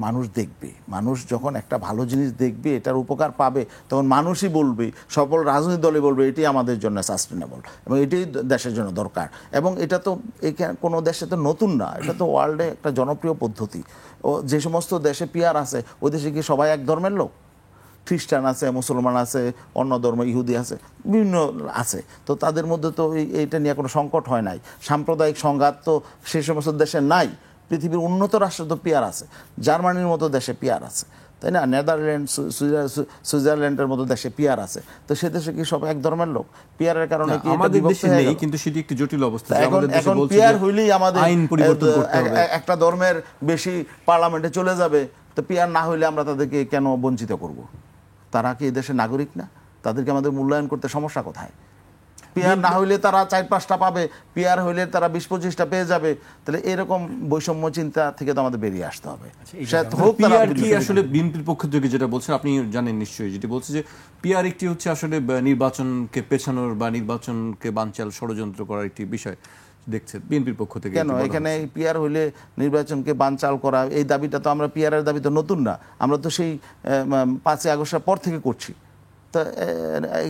মানুষ দেখবে, মানুষ যখন একটা ভালো জিনিস দেখবে, এটার উপকার পাবে, তখন মানুষই বলবে, সকল রাজনৈতিক দলই বলবে এটি আমাদের জন্য সাস্টেনেবল এবং এটাই দেশের জন্য দরকার। এবং এটা তো কোনো দেশে তো নতুন না, এটা তো ওয়ার্ল্ডে একটা জনপ্রিয় পদ্ধতি। ও যে সমস্ত দেশে পিয়ার আছে ওই দেশে কি সবাই এক ধর্মের লোক? খ্রিস্টান আছে, মুসলমান আছে, অন্য ধর্ম ইহুদি আছে, বিভিন্ন আছে। তো তাদের মধ্যে তো এইটা নিয়ে কোনো সংকট হয় নাই। সাম্প্রদায়িক সংঘাত তো সেই সমস্ত দেশে নাই। পৃথিবীর উন্নত রাষ্ট্রে তো পিয়ার আছে, জার্মানির মতো দেশে পিয়ার আছে, তাই না? নেদারল্যান্ড, সুইজারল্যান্ডের মতো দেশে পিয়ার আছে। তো সে দেশে কি সব এক ধর্মের লোক? পিয়ারের কারণে কি আমাদের দেশে নেই, কিন্তু সেটি একটু জটিল অবস্থা। এখন পিয়ার হইলেই আমাদের আইন পরিবর্তন করতে হবে, একটা ধর্মের বেশি পার্লামেন্টে চলে যাবে। তো পিয়ার না হইলে আমরা তাদেরকে কেন বঞ্চিত করব? তারা কি এই দেশের নাগরিক না? তাদেরকে আমাদের মূল্যায়ন করতে সমস্যা কোথায়? পিয়ার না হইলে তারা 4-5টা পাবে, পিয়ার হইলে তারা 20-25টা পেয়ে যাবে। তাহলে এরকম বৈষম্য চিন্তা থেকে তো আমাদের বেরিয়ে আসতে হবে। পিয়ার কি আসলে বিএনপির পক্ষ থেকে যেটা বলছেন আপনি জানেন নিশ্চয়ই, যেটি বলছে যে পিয়ার একটি হচ্ছে আসলে নির্বাচনকে পেছানোর বা নির্বাচনকে বানচাল ষড়যন্ত্র করার একটি বিষয় দেখছে বিএনপির পক্ষ থেকে। কেন এখানে পিয়ার হইলে নির্বাচনকে বানচাল করা, এই দাবিটা তো আমরা পিয়ারের দাবি তো নতুন না, আমরা তো সেই 5ই আগস্টের পর থেকে করছি। তা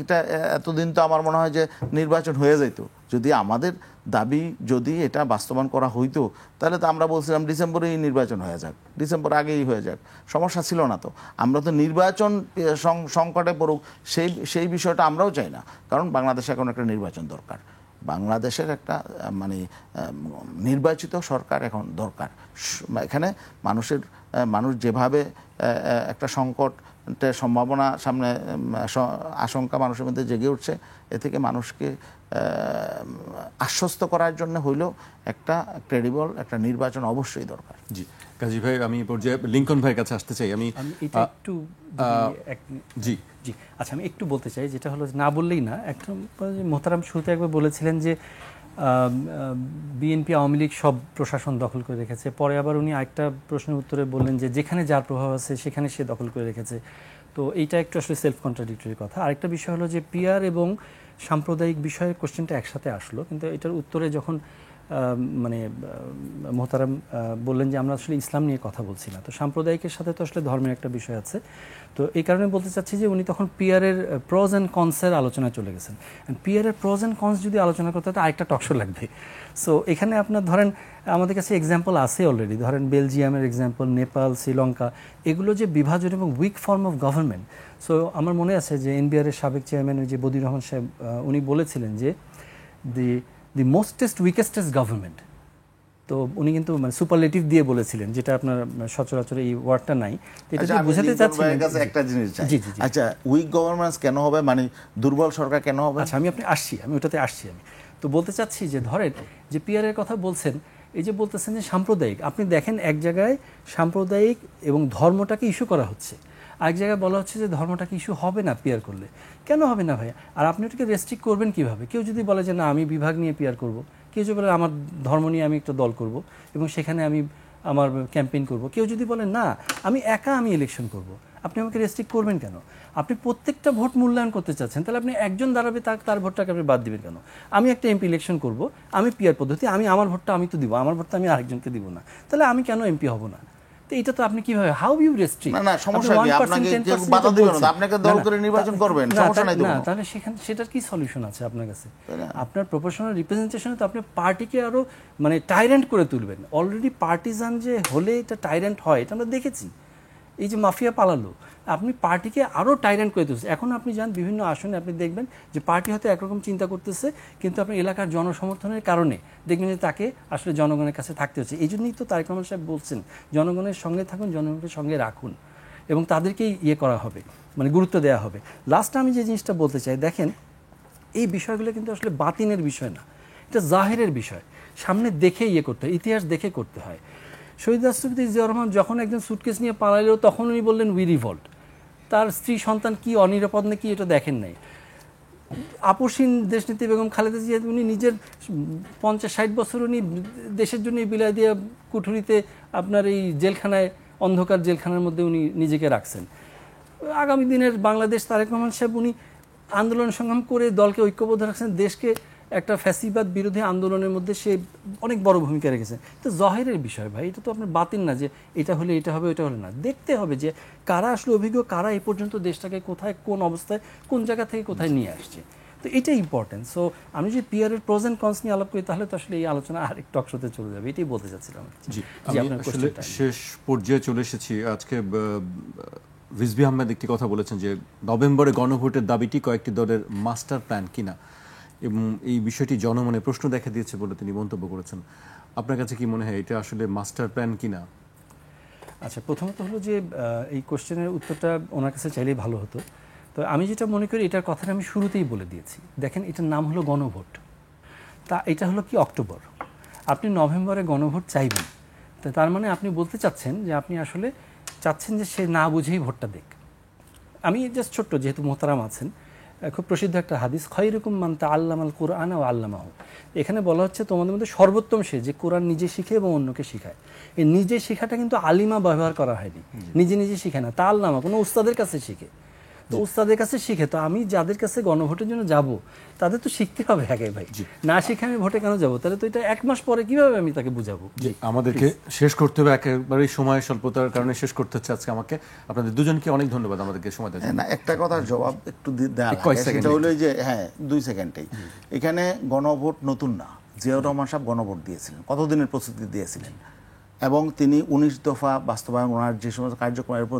এটা এতদিন তো আমার মনে হয় যে নির্বাচন হয়ে যেত যদি আমাদের দাবি যদি এটা বাস্তবায়ন করা হইতো। তাহলে তো আমরা বলছিলাম ডিসেম্বরেই নির্বাচন হয়ে যাক, ডিসেম্বর আগেই হয়ে যাক, সমস্যা ছিল না। তো আমরা তো নির্বাচন সংকটে পড়ুক সেই বিষয়টা আমরাও চাই না, কারণ বাংলাদেশে এখন একটা নির্বাচন দরকার। বাংলাদেশের একটা নির্বাচিত সরকার এখন দরকার। এখানে মানুষ যেভাবে একটা সংকটের সম্ভাবনা সামনে, আশঙ্কা মানুষের মধ্যে জেগে উঠছে, এ থেকে মানুষকে আশ্বস্ত করার জন্য হইলেও একটা ক্রেডিবল একটা নির্বাচন অবশ্যই দরকার। জি কাজী ভাই, আমি পর্যায়ে লিংকন ভাইয়ের কাছে আসতে চাই। আমি এটা একটু জি জি আচ্ছা, আমি একটু বলতে চাই, যেটা হলো না বললেই না। একটা মোহতারাম শুরুতে একবার বলেছিলেন যে বিএনপি আওয়ামী লীগ সব প্রশাসন দখল করে রেখেছে, পরে আবার উনি আরেকটা প্রশ্নের উত্তরে বললেন যে যেখানে যার প্রভাব আছে সেখানে সে দখল করে রেখেছে। তো এইটা একটু আসলে সেলফ কন্ট্রাডিক্টরি কথা। আরেকটা বিষয় হলো যে পিয়ার এবং সাম্প্রদায়িক বিষয়ের কোশ্চেনটা একসাথে আসলো, কিন্তু এটার উত্তরে যখন মানে মোহতারাম বললেন যে আমরা আসলে ইসলাম নিয়ে কথা বলছি না, তো সাম্প্রদায়িকের সাথে তো আসলে ধর্মের একটা বিষয় আছে। তো এই কারণে বলতে চাচ্ছি যে উনি তখন পিয়ারের প্রজ অ্যান্ড কনসের আলোচনায় চলে গেছেন। পিয়ারের প্রজ অ্যান্ড কনস যদি আলোচনা করতে হয় আরেকটা টকশো লাগবে। সো এখানে আপনার ধরেন আমাদের কাছে এক্সাম্পল আছে অলরেডি, ধরেন বেলজিয়ামের এক্সাম্পল, নেপাল, শ্রীলঙ্কা, এগুলো যে বিভাজন এবং weak form of government. So আমার মনে আছে যে এনবিআরের সাবেক চেয়ারম্যান ওই যে বদিউর রহমান সাহেব, উনি বলেছিলেন যে দি মোস্টেস্ট উইকেস্টেস্ট গভর্নমেন্ট। তো উনি কিন্তু মানে সুপারলেটিভ দিয়ে বলেছিলেন, যেটা আপনার সচরাচর এই ওয়ার্ডটা নাই। এটা যে বোঝাতে চাচ্ছিলেন একটা জিনিস, আচ্ছা উইক গভর্নমেন্স কেন হবে, মানে দুর্বল সরকার কেন হবে? আচ্ছা আমি ওটাতে আসছি। আমি তো বলতে চাচ্ছি যে ধরেন যে পিয়ারের কথা বলছেন, এই যে বলতেছেন যে সাম্প্রদায়িক, আপনি দেখেন এক জায়গায় সাম্প্রদায়িক এবং ধর্মটাকে ইস্যু করা হচ্ছে, আরেক জায়গায় বলা হচ্ছে যে ধর্মটাকে ইস্যু হবে না পিয়ার করলে। কেন হবে না ভাই? আর আপনি ওটাকে রেস্ট্রিক্ট করবেন কিভাবে? কেউ যদি বলে যে না আমি বিভাগ নিয়ে পিয়ার করব, কেউ যদি বলে আমার ধর্ম নিয়ে আমি একটা দল করব এবং সেখানে আমি আমার ক্যাম্পেইন করব, কেউ যদি বলে না আমি একা আমি ইলেকশন করব, আপনি আমাকে রেস্ট্রিক্ট করবেন কেন? আপনি প্রত্যেকটা ভোট মূল্যায়ন করতে চাচ্ছেন, তাহলে আপনি একজন দাঁড়াবে তার ভোটটাকে আপনি বাদ দিবেন কেন? আমি একটা এমপি ইলেকশন করব, আমি পিয়ার পদ্ধতি, আমি আমার ভোটটা আমি তো দিব, আমার ভোটটা আমি আরেকজনকে দিব না, তাহলে আমি কেন এমপি হব না? তো এটা তো আপনি কিভাবে, হাউ ইউ রেস্ট্রিক্ট? না সমস্যা কি, আপনাকে কেউ বাধা দিবেন না, আপনাকে দল করে নির্বাচন করবেন, সমস্যা নাই তো। না তাহলে সেটার কি সলিউশন আছে আপনার কাছে? আপনার প্রপোর্শনাল রিপ্রেজেন্টেশনে তো আপনি পার্টিকে আরো মানে টাইরেন্ট করে তুলবেন। অলরেডি পার্টিজান যে হলে এটা টাইরেন্ট হয়, এটা আমরা দেখেছি। এই যে মাফিয়া পালালো, আপনি পার্টিকে আরও টাইরেন্ট করে তুলছে। এখন আপনি যান বিভিন্ন আসনে, আপনি দেখবেন যে পার্টি হয়তো একরকম চিন্তা করতেছে, কিন্তু আপনার এলাকার জনসমর্থনের কারণে দেখবেন যে তাকে আসলে জনগণের কাছে থাকতে হচ্ছে। এই জন্যই তো তারেক রহমান সাহেব বলছেন জনগণের সঙ্গে থাকুন, জনগণের সঙ্গে রাখুন, এবং তাদেরকেই ইয়ে করা হবে, মানে গুরুত্ব দেওয়া হবে। লাস্ট আমি যে জিনিসটা বলতে চাই, দেখেন এই বিষয়গুলো কিন্তু আসলে বাতিনের বিষয় না, এটা জাহেরের বিষয়। সামনে দেখে ইয়ে করতে হয়, ইতিহাস দেখে করতে হয়। শহীদ রাষ্ট্রপতি জিয়াউর রহমান যখন একজন সুটকেস নিয়ে পালাইলেও তখন উনি বললেন উই রিভল্ট। তার স্ত্রী সন্তান কি অনিরাপদ নাকি এটা দেখেন নাই। আপসীন দেশনেত্রী বেগম খালেদা জিয়া, উনি নিজের 50-60 বছর উনি দেশের জন্য বিলাই দিয়ে কুঠুরিতে আপনার এই জেলখানায়, অন্ধকার জেলখানার মধ্যে উনি নিজেকে রাখছেন। আগামী দিনের বাংলাদেশ তারেক রহমান সাহেব উনি আন্দোলন সংগ্রাম করে দলকে ঐক্যবদ্ধ রাখছেন, দেশকে একটা ফ্যাসিবাদ বিরোধী আন্দোলনের মধ্যে সে অনেক বড় ভূমিকা রেখেছে। তো জহেরের বিষয় ভাই, এটা তো আপনার বাতিল না যে এটা হলে এটা হবে ওইটা হলে না। দেখতে হবে যে কারা আসলে অভিজ্ঞ, কারা এই পর্যন্ত দেশটাকে কোথায় কোন অবস্থায় কোন জায়গা থেকে কোথায় নিয়ে আসছে। তো এটাই ইম্পর্টেন্ট। সো আমি যদি পিয়ারের প্রোজ অ্যান্ড কনস নিয়ে আলাপ করি তাহলে তো আসলে এই আলোচনা আরেক টক শোতে চলে যাবে। এটাই বলতে চাচ্ছিলাম। জি, আমি আসলে শেষ পর্যায়ে চলে এসেছি। আজকে রিজভী আহমেদ একটি কথা বলেছেন যে নভেম্বরে গণভোটের দাবিটি কয়েকটি দলের মাস্টার প্ল্যান কিনা, এবং এই বিষয়টি জনমনে প্রশ্ন দেখা দিয়েছে বলে তিনি মন্তব্য করেছেন। আপনার কাছে কি মনে হয় এটা আসলে মাস্টার প্ল্যান কিনা? আচ্ছা, প্রথমত হলো যে এই কোশ্চেনের উত্তরটা ওনার কাছে চাইলেই ভালো হতো। তো আমি যেটা মনে করি, এটার কথাটা আমি শুরুতেই বলে দিয়েছি। দেখেন, এটার নাম হলো গণভোট। তা এটা হলো কি অক্টোবর, আপনি নভেম্বরে গণভোট চাইবেন, তা তার মানে আপনি বলতে চাচ্ছেন যে আপনি আসলে চাচ্ছেন যে সে না বুঝেই ভোটটা দেখ। আমি জাস্ট ছোট্ট, যেহেতু মোহতারাম আছেন, খুব প্রসিদ্ধ একটা হাদিস, খয়রুকুম মান তাআল্লামাল কুরআন ওয়া আল্লামাহু। এখানে বলা হচ্ছে তোমাদের মধ্যে সর্বোত্তম সে যে কোরআন নিজে শিখে এবং অন্যকে শিখায়। এই নিজে শেখাটা কিন্তু আলিমা ব্যবহার করা হয়নি, নিজে নিজে শিখে না, তাআল্লামা কোনো উস্তাদের কাছে শিখে। তো উস্তাদের কাছে শিখে, তো আমি যাদের কাছে গণভোটের জন্য যাব তাদের তো শিখতে হবে আগে ভাই, না শিখে আমি ভোটে কেন যাব? তাহলে তো এটা 1 মাস পরে কিভাবে আমি তাকে বুঝাবো? আমাদেরকে শেষ করতে হবে, একেবারেই সময় স্বল্পতার কারণে শেষ করতে হচ্ছে আজকে আমাকে। আপনাদের দুজনকে অনেক ধন্যবাদ আমাদেরকে সময় দেওয়ার জন্য। না, একটা কথার জবাব একটু দেওয়া কয়েক লাগে, সেকেন্ড সেটা হলো যে 2 সেকেন্ডেই। এখানে গণভোট নতুন না, জিয়াউর রহমান সাহেব গণভোট দিয়েছিলেন, কতদিনের প্রস্তুতি দিয়েছিলেন, এবং তিনি 19 দফা বাস্তবায়ন, ওনার যে সমস্ত কার্যক্রমের উপর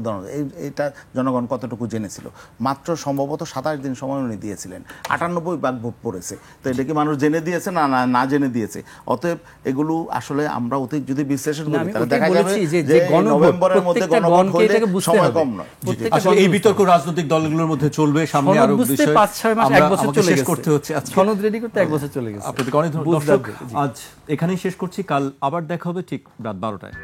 এইটা জনগণ কতটুকু জেনেছিল। মাত্র সম্ভবত 27 দিন সময় উনি দিয়েছিলেন, 98 ভাগ ভোট পড়েছে। তো এটা কি মানুষ জেনে দিয়েছে না না জেনে দিয়েছে? অতএব এগুলো আসলে আমরা অতীত যদি বিশ্লেষণ করি তাহলে দেখা যাবে যে নভেম্বরের মধ্যে গণভোট হলে সময় কম নয়। আসলে এই বিতর্ক রাজনৈতিক দলগুলোর মধ্যে চলবে, সামনে আরো বিষয় 5-6 মাস, 1 বছর চলে শেষ গেছে, করতে হচ্ছে আজকে। সনদ রেডি করতে 1 বছর চলে গেছে। আপনাদেরকে অনেক ধন্যবাদ। আজ এখানেই শেষ করছি, কাল আবার দেখা হবে ঠিক রাত 12টায়।